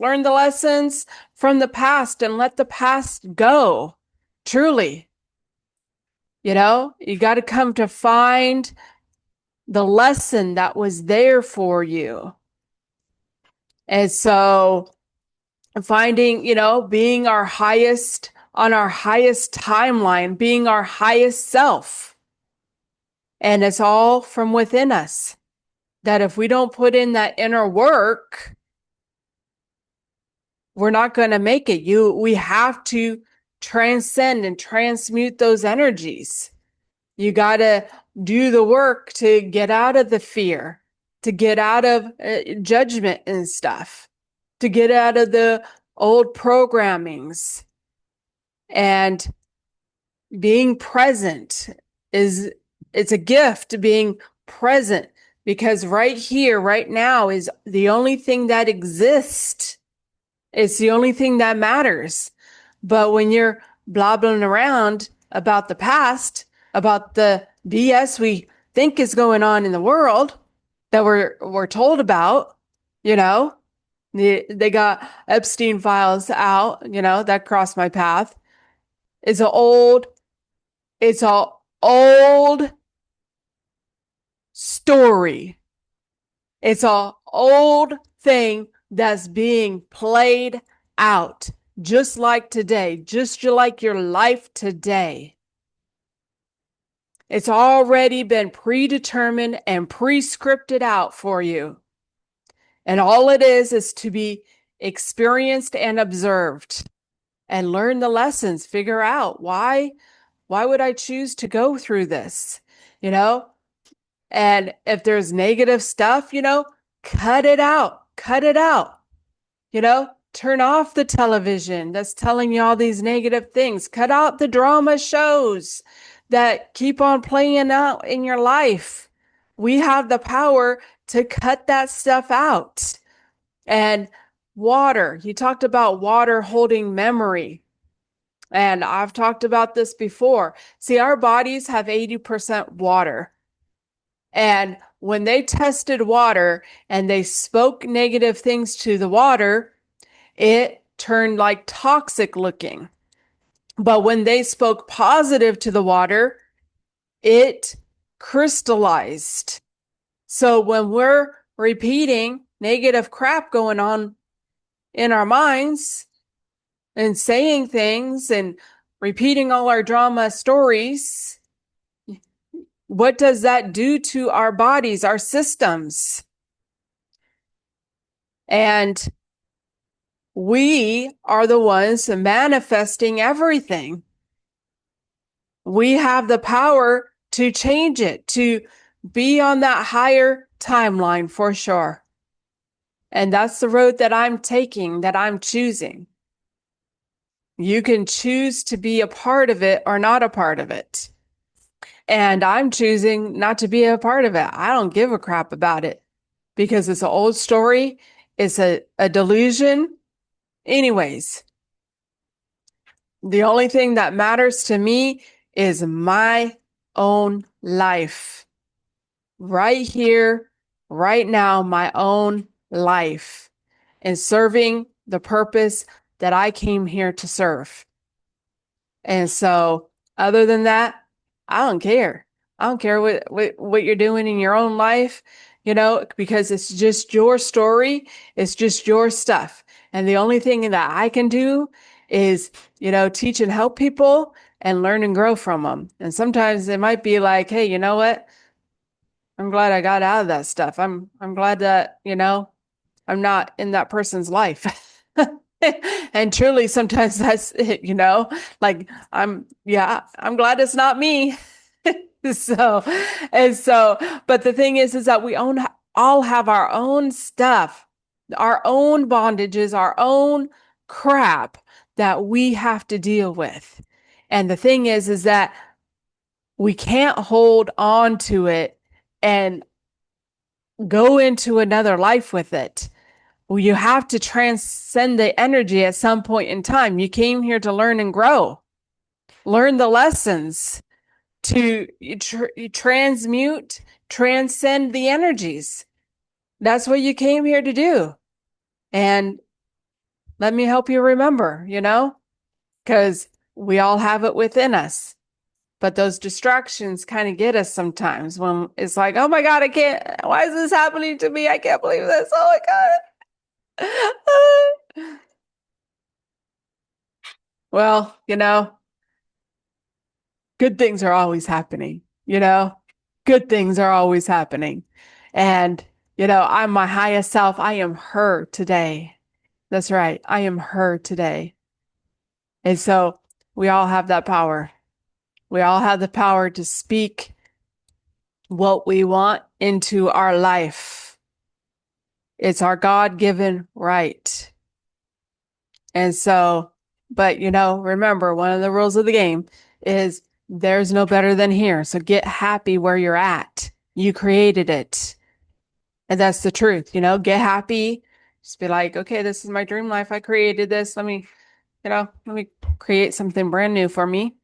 from the past and let the past go. Truly. You got to come to find the lesson that was there for you. And so finding, being our highest, on our highest timeline, being our highest self. And it's all from within us. That if we don't put in that inner work, we're not going to make it. We have to transcend and transmute those energies. You got to do the work to get out of the fear, to get out of judgment and stuff, to get out of the old programmings. And being present it's a gift, being present, because right here, right now is the only thing that exists. It's the only thing that matters. But when you're blabbing around about the past, about the BS we think is going on in the world that we're told about, they got Epstein files out, that crossed my path. It's an old story. It's an old thing that's being played out, just like today, just like your life today. It's already been predetermined and pre-scripted out for you. And all it is to be experienced and observed and learn the lessons, figure out why would I choose to go through this, And if there's negative stuff, cut it out. Turn off the television that's telling you all these negative things. Cut out the drama shows that keep on playing out in your life. We have the power to cut that stuff out. And water, you talked about water holding memory. And I've talked about this before. See, our bodies have 80% water. And when they tested water and they spoke negative things to the water, it turned like toxic looking. But when they spoke positive to the water, it crystallized. So when we're repeating negative crap going on in our minds and saying things and repeating all our drama stories, what does that do to our bodies, our systems? And we are the ones manifesting everything. We have the power to change it, to be on that higher timeline for sure. And that's the road that I'm taking, that I'm choosing. You can choose to be a part of it or not a part of it. And I'm choosing not to be a part of it. I don't give a crap about it because it's an old story. It's a delusion. Anyways, the only thing that matters to me is my own life. Right here, right now, my own life. And serving the purpose that I came here to serve. And so, other than that, I don't care. I don't care what you're doing in your own life, because it's just your story. It's just your stuff. And the only thing that I can do is, teach and help people and learn and grow from them. And sometimes it might be like, hey, you know what? I'm glad I got out of that stuff. I'm glad that, I'm not in that person's life. And truly, sometimes that's it, like I'm glad it's not me. So, but the thing is that we all have our own stuff, our own bondages, our own crap that we have to deal with. And the thing is that we can't hold on to it and go into another life with it. Well, you have to transcend the energy at some point in time. You came here to learn and grow, learn the lessons, to transmute, transcend the energies. That's what you came here to do. And let me help you remember, because we all have it within us. But those distractions kind of get us sometimes when it's like, oh my God, why is this happening to me? I can't believe this. Oh my God. Well, good things are always happening, good things are always happening. And, I'm my highest self. I am her today. That's right. I am her today. And so we all have that power. We all have the power to speak what we want into our life. It's our God-given right. And so, but remember, one of the rules of the game is there's no better than here. So get happy where you're at. You created it. And that's the truth, get happy. Just be like, okay, this is my dream life. I created this. Let me create something brand new for me.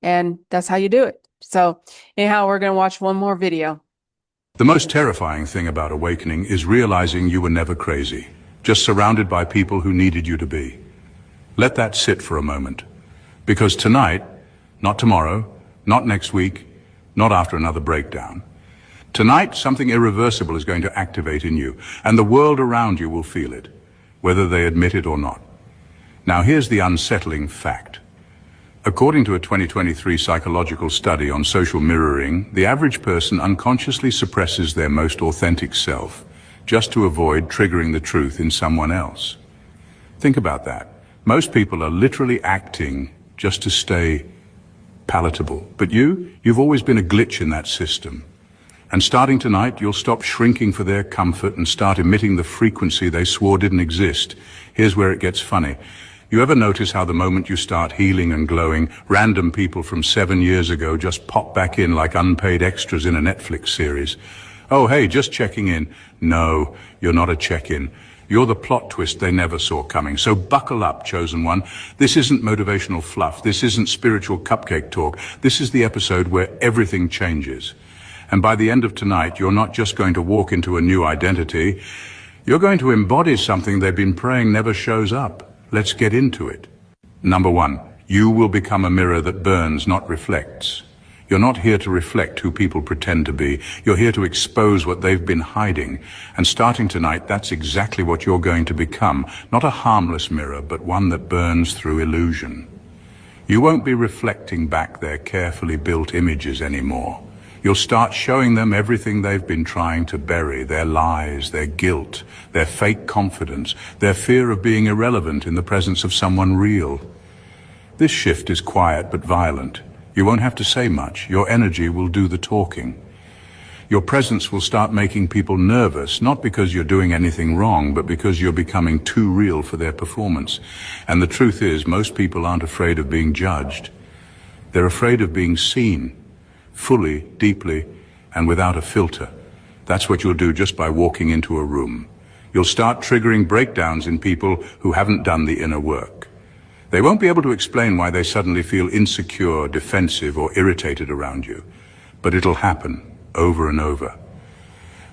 And that's how you do it. So anyhow, we're going to watch one more video. The most terrifying thing about awakening is realizing you were never crazy, just surrounded by people who needed you to be. Let that sit for a moment. Because tonight, not tomorrow, not next week, not after another breakdown. Tonight, something irreversible is going to activate in you, and the world around you will feel it, whether they admit it or not. Now, here's the unsettling fact. According to a 2023 psychological study on social mirroring, the average person unconsciously suppresses their most authentic self, just to avoid triggering the truth in someone else. Think about that. Most people are literally acting just to stay palatable. But you've always been a glitch in that system. And starting tonight, you'll stop shrinking for their comfort and start emitting the frequency they swore didn't exist. Here's where it gets funny. You ever notice how the moment you start healing and glowing, random people from 7 years ago just pop back in like unpaid extras in a Netflix series? Oh, hey, just checking in. No, you're not a check-in. You're the plot twist they never saw coming. So buckle up, chosen one. This isn't motivational fluff. This isn't spiritual cupcake talk. This is the episode where everything changes. And by the end of tonight, you're not just going to walk into a new identity. You're going to embody something they've been praying never shows up. Let's get into it. Number 1, you will become a mirror that burns, not reflects. You're not here to reflect who people pretend to be. You're here to expose what they've been hiding. And starting tonight, that's exactly what you're going to become. Not a harmless mirror, but one that burns through illusion. You won't be reflecting back their carefully built images anymore. You'll start showing them everything they've been trying to bury, their lies, their guilt, their fake confidence, their fear of being irrelevant in the presence of someone real. This shift is quiet but violent. You won't have to say much. Your energy will do the talking. Your presence will start making people nervous, not because you're doing anything wrong, but because you're becoming too real for their performance. And the truth is, most people aren't afraid of being judged. They're afraid of being seen. Fully, deeply, and without a filter. That's what you'll do just by walking into a room. You'll start triggering breakdowns in people who haven't done the inner work. They won't be able to explain why they suddenly feel insecure, defensive, or irritated around you. But it'll happen over and over.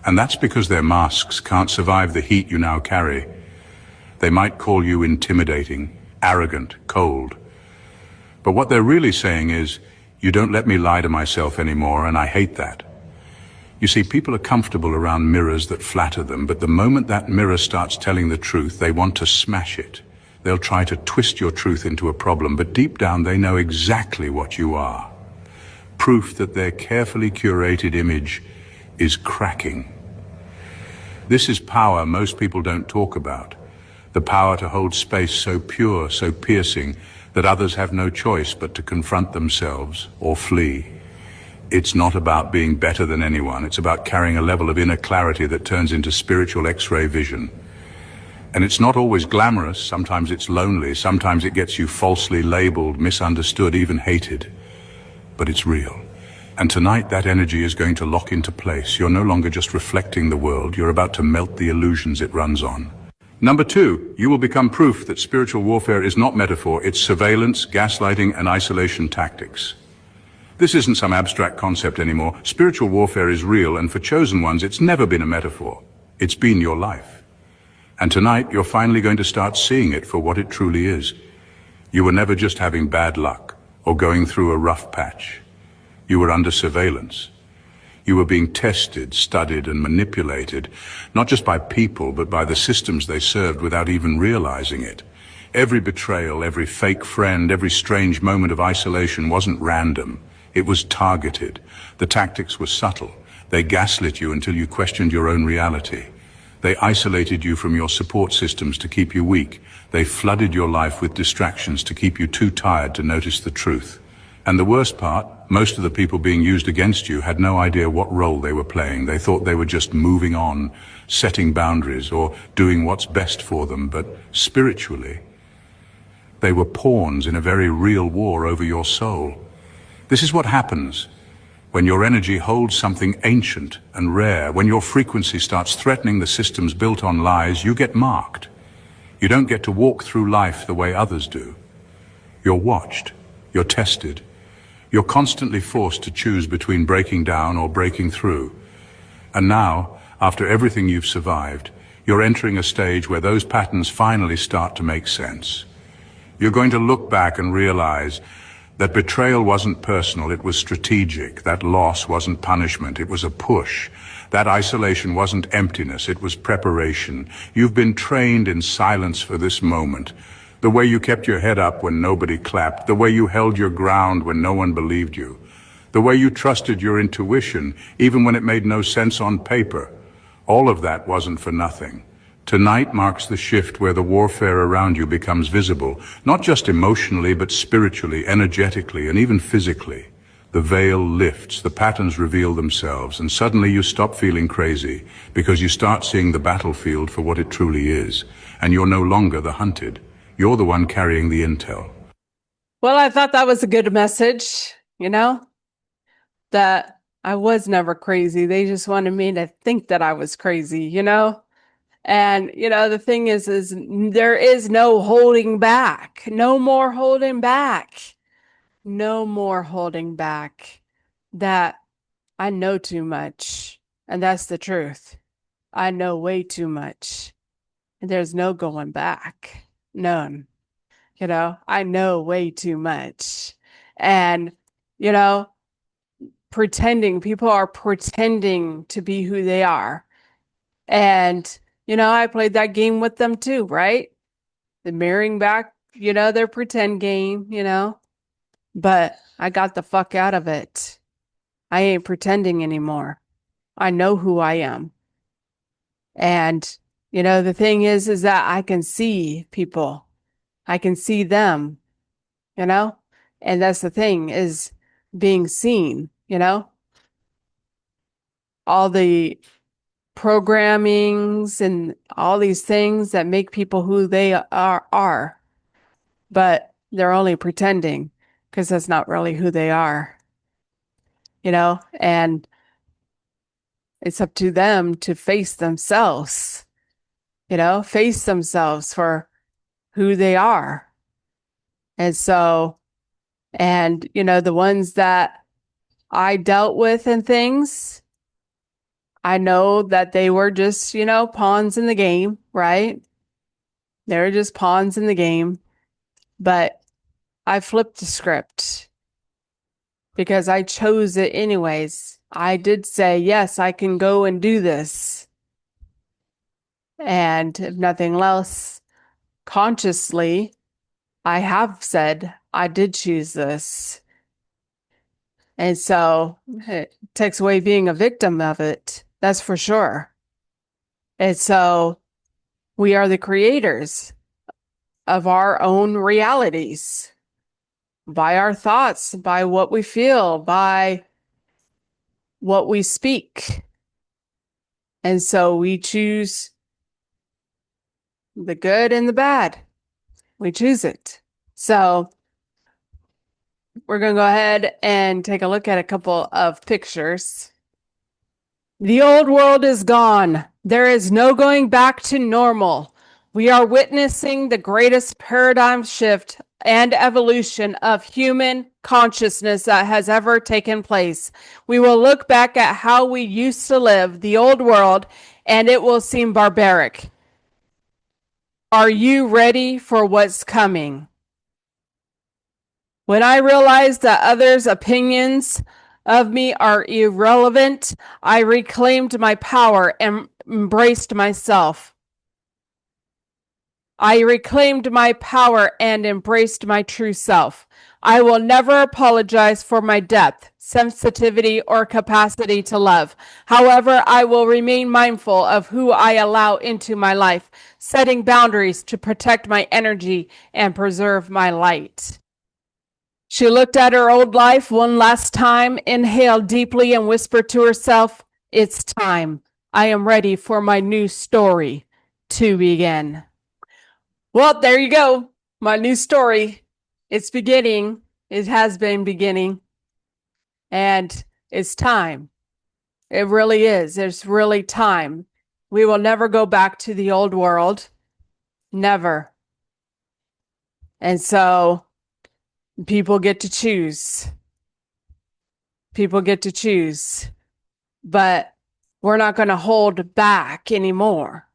And that's because their masks can't survive the heat you now carry. They might call you intimidating, arrogant, cold. But what they're really saying is, you don't let me lie to myself anymore, and I hate that. You see, people are comfortable around mirrors that flatter them, but the moment that mirror starts telling the truth, they want to smash it. They'll try to twist your truth into a problem, but deep down they know exactly what you are. Proof that their carefully curated image is cracking. This is power most people don't talk about. The power to hold space so pure, so piercing, that others have no choice but to confront themselves or flee. It's not about being better than anyone. It's about carrying a level of inner clarity that turns into spiritual X-ray vision. And it's not always glamorous. Sometimes it's lonely. Sometimes it gets you falsely labeled, misunderstood, even hated. But it's real. And tonight that energy is going to lock into place. You're no longer just reflecting the world, you're about to melt the illusions it runs on. Number 2, you will become proof that spiritual warfare is not metaphor, it's surveillance, gaslighting, and isolation tactics. This isn't some abstract concept anymore. Spiritual warfare is real, and for chosen ones, it's never been a metaphor. It's been your life. And tonight, you're finally going to start seeing it for what it truly is. You were never just having bad luck or going through a rough patch. You were under surveillance. You were being tested, studied, and manipulated, not just by people, but by the systems they served without even realizing it. Every betrayal, every fake friend, every strange moment of isolation wasn't random. It was targeted. The tactics were subtle. They gaslit you until you questioned your own reality. They isolated you from your support systems to keep you weak. They flooded your life with distractions to keep you too tired to notice the truth. And the worst part, most of the people being used against you had no idea what role they were playing. They thought they were just moving on, setting boundaries, or doing what's best for them. But spiritually, they were pawns in a very real war over your soul. This is what happens when your energy holds something ancient and rare. When your frequency starts threatening the systems built on lies, you get marked. You don't get to walk through life the way others do. You're watched. You're tested. You're constantly forced to choose between breaking down or breaking through. And now, after everything you've survived, you're entering a stage where those patterns finally start to make sense. You're going to look back and realize that betrayal wasn't personal, it was strategic. That loss wasn't punishment, it was a push. That isolation wasn't emptiness, it was preparation. You've been trained in silence for this moment. The way you kept your head up when nobody clapped, the way you held your ground when no one believed you, the way you trusted your intuition even when it made no sense on paper. All of that wasn't for nothing. Tonight marks the shift where the warfare around you becomes visible, not just emotionally, but spiritually, energetically, and even physically. The veil lifts, the patterns reveal themselves, and suddenly you stop feeling crazy because you start seeing the battlefield for what it truly is, and you're no longer the hunted. You're the one carrying the intel. Well, I thought that was a good message, that I was never crazy. They just wanted me to think that I was crazy, And, the thing is there is no holding back. No more holding back. No more holding back. That I know too much. And that's the truth. I know way too much. And there's no going back. None. I know way too much. And, people are pretending to be who they are. And, I played that game with them too, right? The mirroring back, their pretend game, but I got the fuck out of it. I ain't pretending anymore. I know who I am. And, the thing is that I can see people. I can see them, and that's the thing, is being seen, all the programmings and all these things that make people who they are, but they're only pretending because that's not really who they are, and it's up to them to face themselves, face themselves for who they are. And so, the ones that I dealt with and things, I know that they were just, pawns in the game, right? They were just pawns in the game. But I flipped the script because I chose it anyways. I did say, yes, I can go and do this. And if nothing else, consciously, I have said I did choose this. And so it takes away being a victim of it. That's for sure. And so we are the creators of our own realities by our thoughts, by what we feel, by what we speak. And so we choose the good and the bad. We choose it. So we're going to go ahead and take a look at a couple of pictures. The old world is gone. There is no going back to normal. We are witnessing the greatest paradigm shift and evolution of human consciousness that has ever taken place. We will look back at how we used to live, the old world, and it will seem barbaric. Are you ready for what's coming? When I realized that others' opinions of me are irrelevant, I reclaimed my power and embraced myself. I reclaimed my power and embraced my true self. I will never apologize for my depth, sensitivity, or capacity to love. However, I will remain mindful of who I allow into my life, setting boundaries to protect my energy and preserve my light. She looked at her old life one last time, inhaled deeply, and whispered to herself, "It's time. I am ready for my new story to begin." Well, there you go. My new story. It's beginning. It has been beginning. And it's time. It really is. It's really time. We will never go back to the old world. Never. And so people get to choose. People get to choose. But we're not going to hold back anymore.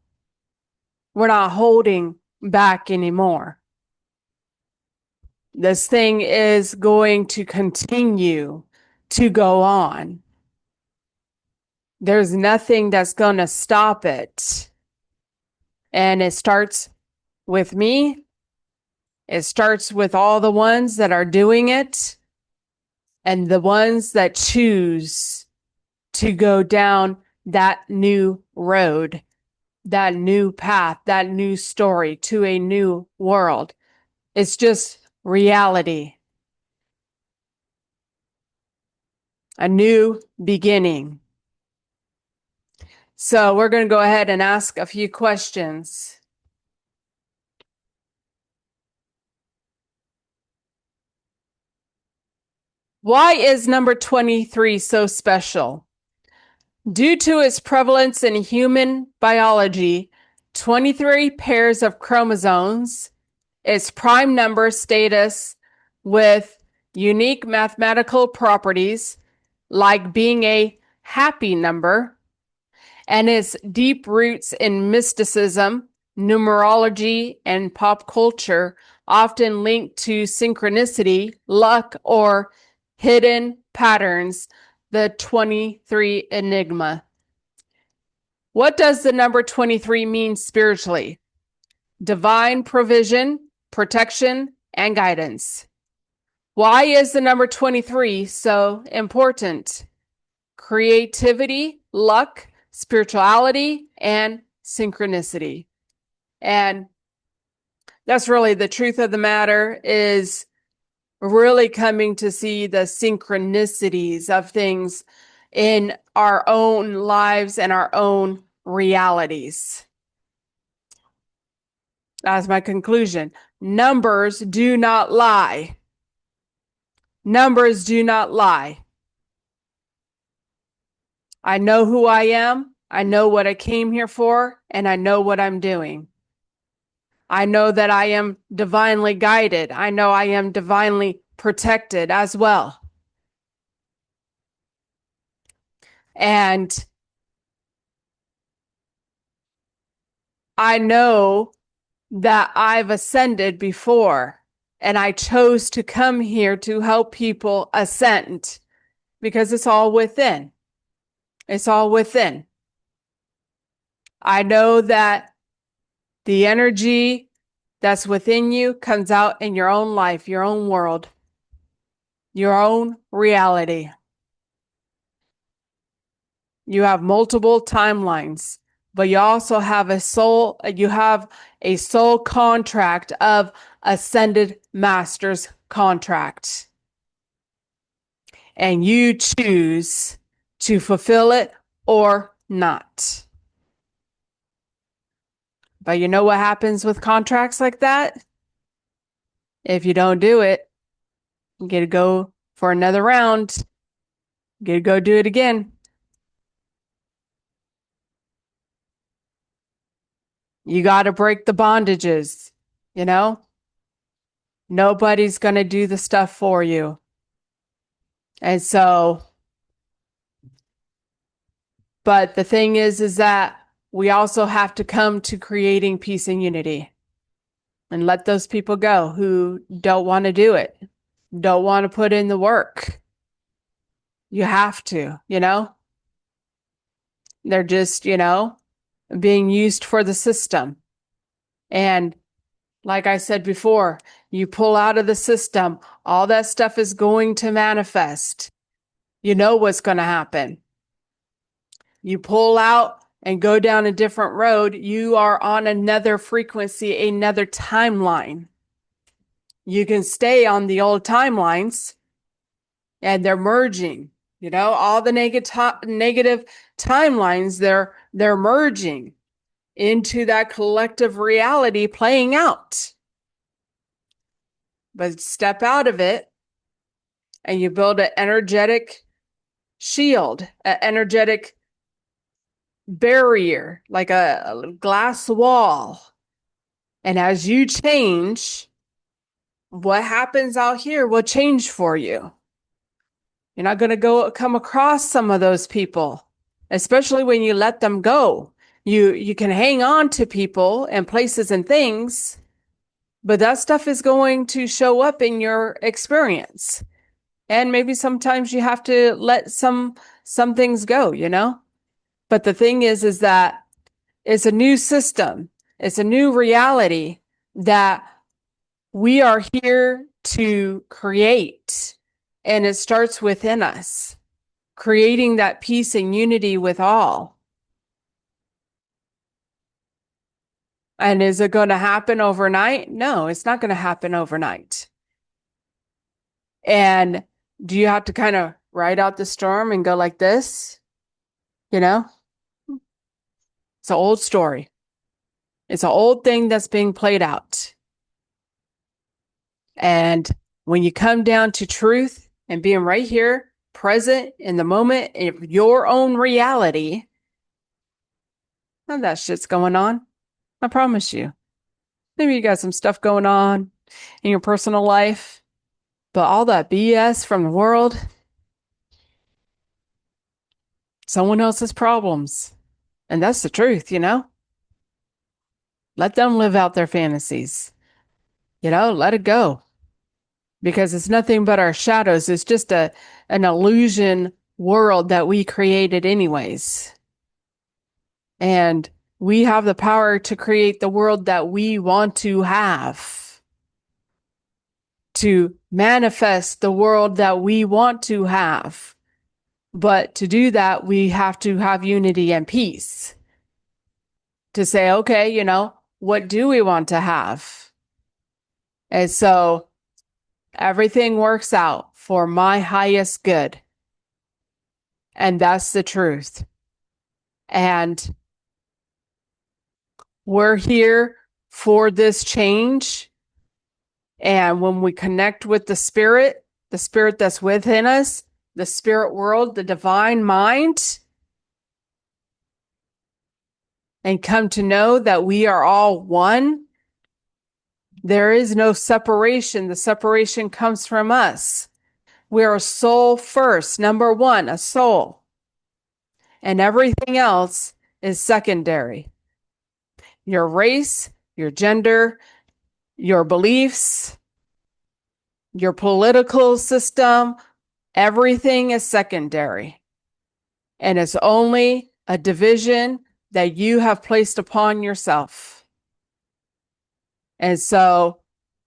We're not holding back anymore. This thing is going to continue to go on. There's nothing that's going to stop it. And it starts with me. It starts with all the ones that are doing it and the ones that choose to go down that new road, that new path, that new story to a new world. It's just reality. A new beginning. So we're going to go ahead and ask a few questions. Why is number 23 so special? Due to its prevalence in human biology, 23 pairs of chromosomes, its prime number status with unique mathematical properties like being a happy number, and its deep roots in mysticism, numerology, and pop culture, often linked to synchronicity, luck, or hidden patterns, the 23 enigma. What does the number 23 mean spiritually? Divine provision, protection, and guidance. Why is the number 23 so important? Creativity, luck, spirituality, and synchronicity. And that's really the truth of the matter, is really coming to see the synchronicities of things in our own lives and our own realities. That's my conclusion. Numbers do not lie. Numbers do not lie. I know who I am. I know what I came here for, and I know what I'm doing. I know that I am divinely guided. I know I am divinely protected as well. And I know that I've ascended before, and I chose to come here to help people ascend because it's all within. It's all within. I know that the energy that's within you comes out in your own life, your own world, your own reality. You have multiple timelines, but you also have a soul contract of ascended master's contract. And you choose to fulfill it or not. But you know what happens with contracts like that? If you don't do it, You get to go for another round. You get to go do it again. You got to break the bondages, you know? Nobody's going to do the stuff for you. And so, but the thing is that we also have to come to creating peace and unity and let those people go who don't want to do it, don't want to put in the work. You have to, you know? They're just, you know, being used for the system. And like I said before, you pull out of the system, all that stuff is going to manifest. You know what's going to happen. You pull out and go down a different road, you are on another frequency, another timeline. You can stay on the old timelines and they're merging. You know, all the negative timelines, they're merging into that collective reality playing out. But step out of it and you build an energetic shield, an energetic barrier, like a glass wall. And as you change, what happens out here will change for you. You're not going to come across some of those people, especially when you let them go. You can hang on to people and places and things, but that stuff is going to show up in your experience. And maybe sometimes you have to let some things go, you know? But the thing is that it's a new system. It's a new reality that we are here to create. And it starts within us, creating that peace and unity with all. And is it going to happen overnight? No, it's not going to happen overnight. And do you have to kind of ride out the storm and go like this? You know? It's an old story. It's an old thing that's being played out. And when you come down to truth and being right here, present in the moment of your own reality, none of that shit's going on. I promise you. Maybe you got some stuff going on in your personal life, but all that BS from the world, someone else's problems. And that's the truth, you know? Let them live out their fantasies. You know, let it go. Because it's nothing but our shadows. It's just an illusion world that we created anyways. And we have the power to create the world that we want to have. To manifest the world that we want to have. But to do that, we have to have unity and peace. To say, okay, you know, what do we want to have? And so everything works out for my highest good. And that's the truth. And we're here for this change. And when we connect with the spirit that's within us, the spirit world, the divine mind, and come to know that we are all one, there is no separation. The separation comes from us. We are a soul first, number one, a soul. And everything else is secondary. Your race, your gender, your beliefs, your political system, everything is secondary. And it's only a division that you have placed upon yourself. And so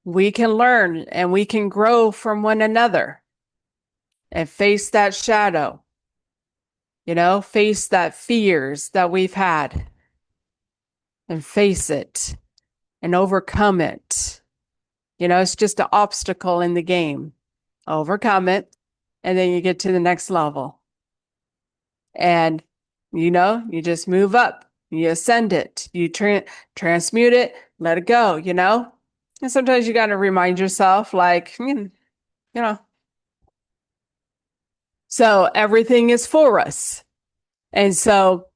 we can learn and we can grow from one another and face that shadow, you know, face that fears that we've had and face it and overcome it. You know, it's just an obstacle in the game. Overcome it, and then you get to the next level. And, you know, you just move up. You ascend it. You transmute it. Let it go, you know? And sometimes you got to remind yourself, like, you know. So everything is for us. And so,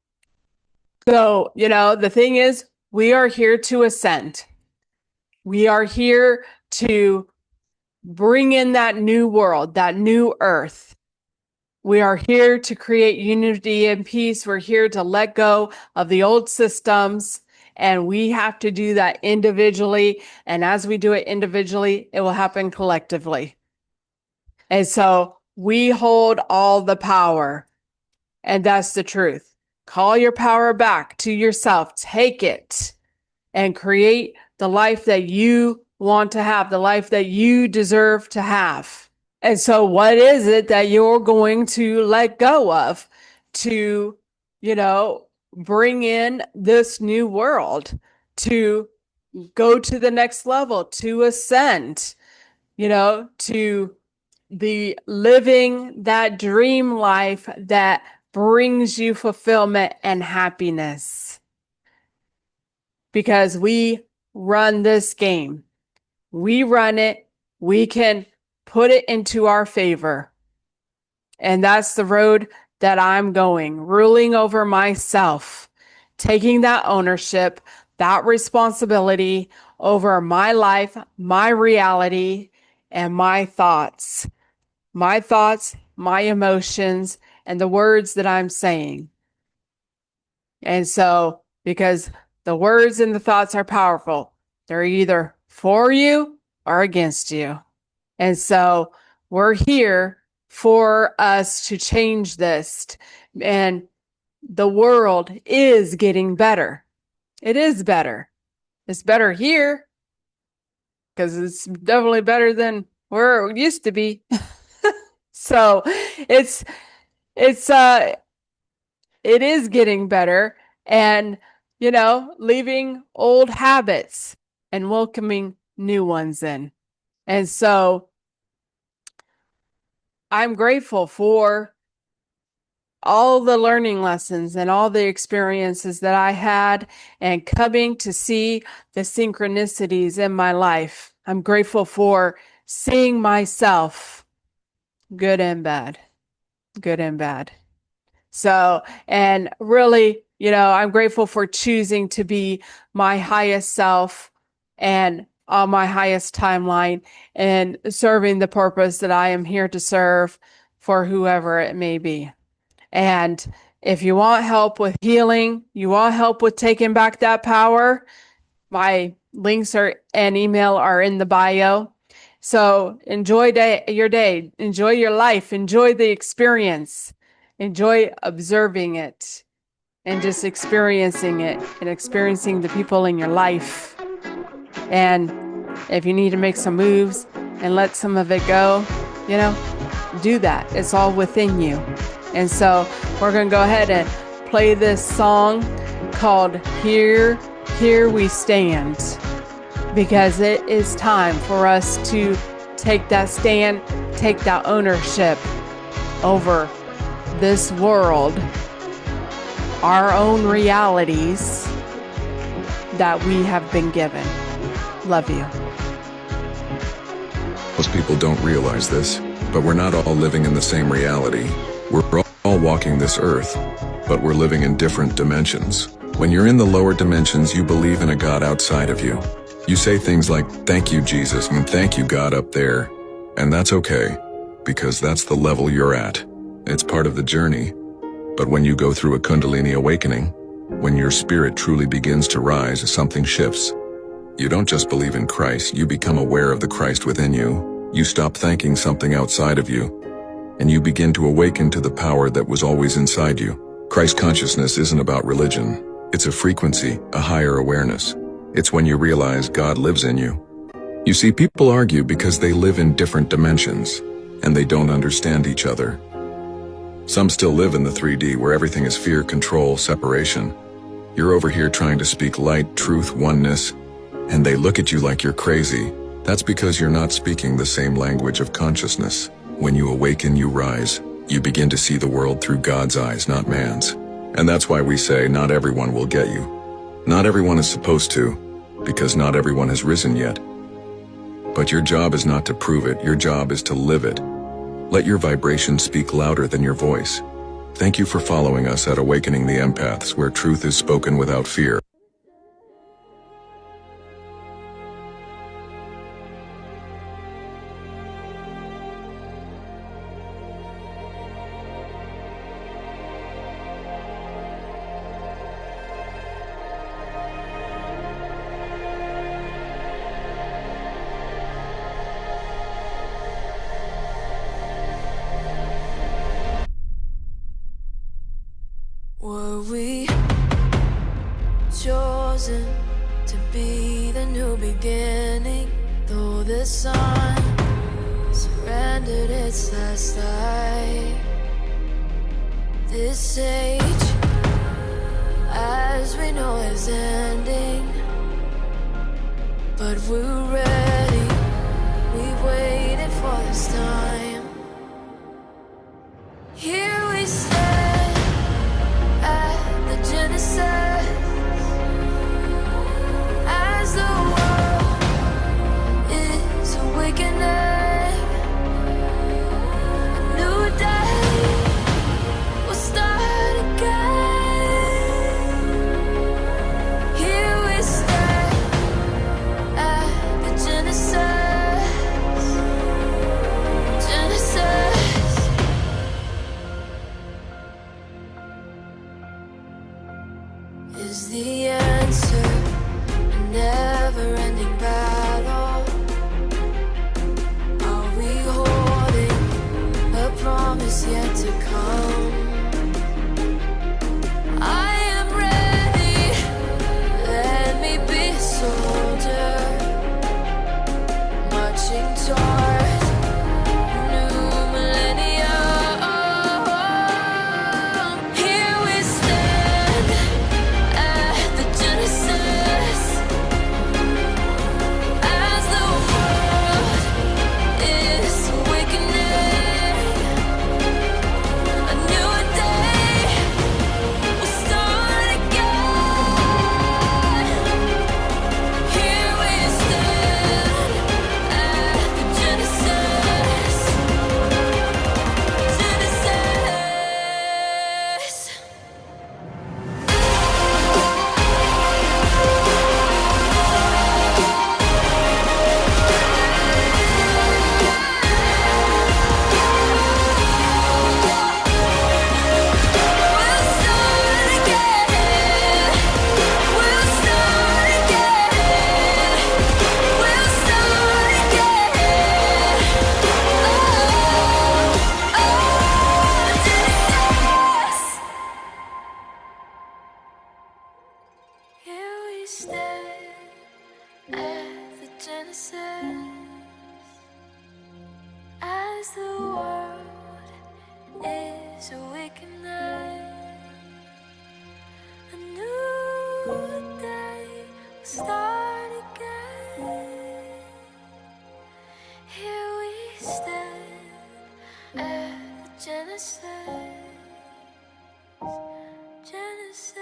the thing is, we are here to ascend. We are here to bring in that new world, that new earth. We are here to create unity and peace. We're here to let go of the old systems, and we have to do that individually. And as we do it individually, it will happen collectively. And so we hold all the power, and that's the truth. Call your power back to yourself. Take it and create the life that you want to have, the life that you deserve to have. And so what is it that you're going to let go of to, bring in this new world, to go to the next level, to ascend, to be living that dream life that brings you fulfillment and happiness? Because we run this game. We run it. We can put it into our favor. And that's the road that I'm going, ruling over myself, taking that ownership, that responsibility over my life, my reality, and my thoughts, my emotions, and the words that I'm saying. And so, because the words and the thoughts are powerful, they're either for you or against you. And so we're here for us to change this. And the world is getting better. It is better. It's better here because it's definitely better than where it used to be. So it is getting better, and leaving old habits and welcoming new ones in. And so I'm grateful for all the learning lessons and all the experiences that I had, and coming to see the synchronicities in my life. I'm grateful for seeing myself, good and bad. So, and really, I'm grateful for choosing to be my highest self and on my highest timeline, and serving the purpose that I am here to serve for whoever it may be. And if you want help with healing, you want help with taking back that power, my links and email are in the bio. So enjoy your day, enjoy your life, enjoy the experience, enjoy observing it, and just experiencing it, and experiencing the people in your life. And if you need to make some moves and let some of it go, do that. It's all within you. And so we're going to go ahead and play this song called Here We Stand, because it is time for us to take that stand, take that ownership over this world, our own realities that we have been given. Love you. Most people don't realize this, but we're not all living in the same reality. We're all walking this earth, but we're living in different dimensions. When you're in the lower dimensions, you believe in a God outside of you. You say things like, "Thank you, Jesus," and "Thank you, God," up there. And that's okay, because that's the level you're at. It's part of the journey. But when you go through a Kundalini awakening, when your spirit truly begins to rise, something shifts. You don't just believe in Christ, you become aware of the Christ within you. You stop thanking something outside of you, and you begin to awaken to the power that was always inside you. Christ consciousness isn't about religion. It's a frequency, a higher awareness. It's when you realize God lives in you. You see, people argue because they live in different dimensions, and they don't understand each other. Some still live in the 3D where everything is fear, control, separation. You're over here trying to speak light, truth, oneness, and they look at you like you're crazy. That's because you're not speaking the same language of consciousness. When you awaken, you rise. You begin to see the world through God's eyes, not man's. And that's why we say not everyone will get you. Not everyone is supposed to, because not everyone has risen yet. But your job is not to prove it, your job is to live it. Let your vibration speak louder than your voice. Thank you for following us at Awakening the Empaths, where truth is spoken without fear. Were we chosen to be the new beginning? Though the sun surrendered its last light, this age, as we know, is ending. But we're ready, we've waited for this time. Here we stand at the Genesis, as the world is awakening. A new day will start again. Here we stand at the Genesis, Genesis. Is the answer a never-ending battle? Are we holding a promise yet to come? I am ready, let me be a soldier, marching towards a new millennium. Here we stand at the Genesis, as the world is awakening. A new day will start again. Here we stand at the Genesis, Genesis. We'll start again. We'll start again. We'll start again. Oh, Genesis. Here we stand at the Genesis, as the world is awakening. A new day will start again. Here we stand at the Genesis, Genesis.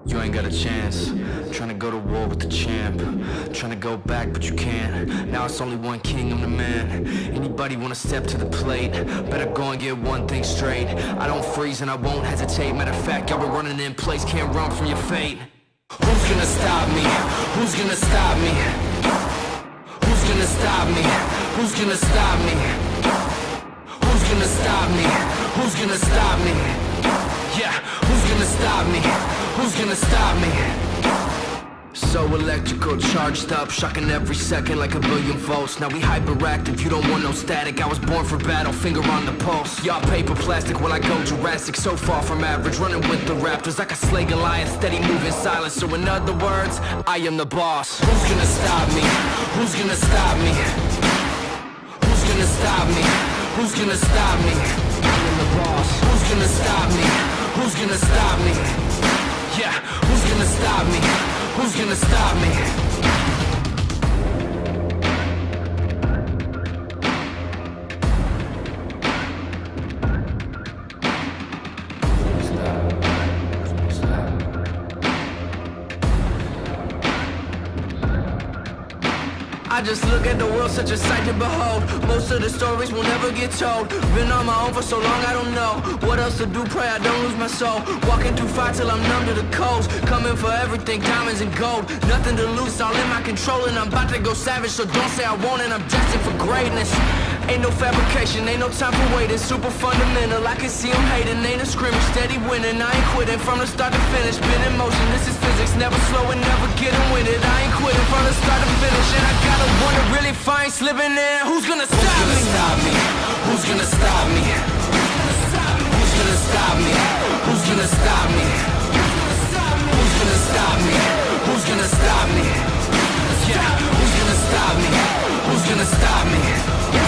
You ain't got a chance. Trying to go to war with the champ. Trying to go back, but you can't. Now it's only one king, I'm the man. Anybody wanna step to the plate? Better go and get one thing straight. I don't freeze and I won't hesitate. Matter of fact, y'all been running in place, can't run from your fate. Who's gonna stop me? Who's gonna stop me? Who's gonna stop me? Who's gonna stop me? Who's gonna stop me? Who's gonna stop me? Yeah, who's gonna stop me? Who's gonna stop me? So electrical, charged up, shocking every second like a billion volts. Now we hyperactive, you don't want no static. I was born for battle, finger on the pulse. Y'all paper plastic while I go Jurassic. So far from average, running with the raptors like a slay Goliath, steady moving silence. So in other words, I am the boss. Who's gonna stop me? Who's gonna stop me? Who's gonna stop me? Who's gonna stop me? I am the boss. Who's gonna stop me? Who's gonna stop me? Yeah, who's gonna stop me? Who's gonna stop me? I just look at the world, such a sight to behold. Most of the stories will never get told. Been on my own for so long, I don't know what else to do, pray I don't lose my soul. Walking through fire till I'm numb to the coast. Coming for everything, diamonds and gold. Nothing to lose, all in my control. And I'm about to go savage, so don't say I won't. And I'm destined for greatness. Ain't no fabrication, ain't no time for waiting. Super fundamental, I can see them hating. Ain't a scrimmage, steady winning. I ain't quitting from the start to finish. Been in motion, this is physics. Never slowing, never getting winded. I ain't quitting from the start to finish. And I gotta wonder, really fine slipping in. Who's gonna stop me? Who's gonna stop me? Who's gonna stop me? Who's gonna stop me? Who's gonna stop me? Who's gonna stop me? Yeah, who's gonna stop me? Who's gonna stop me?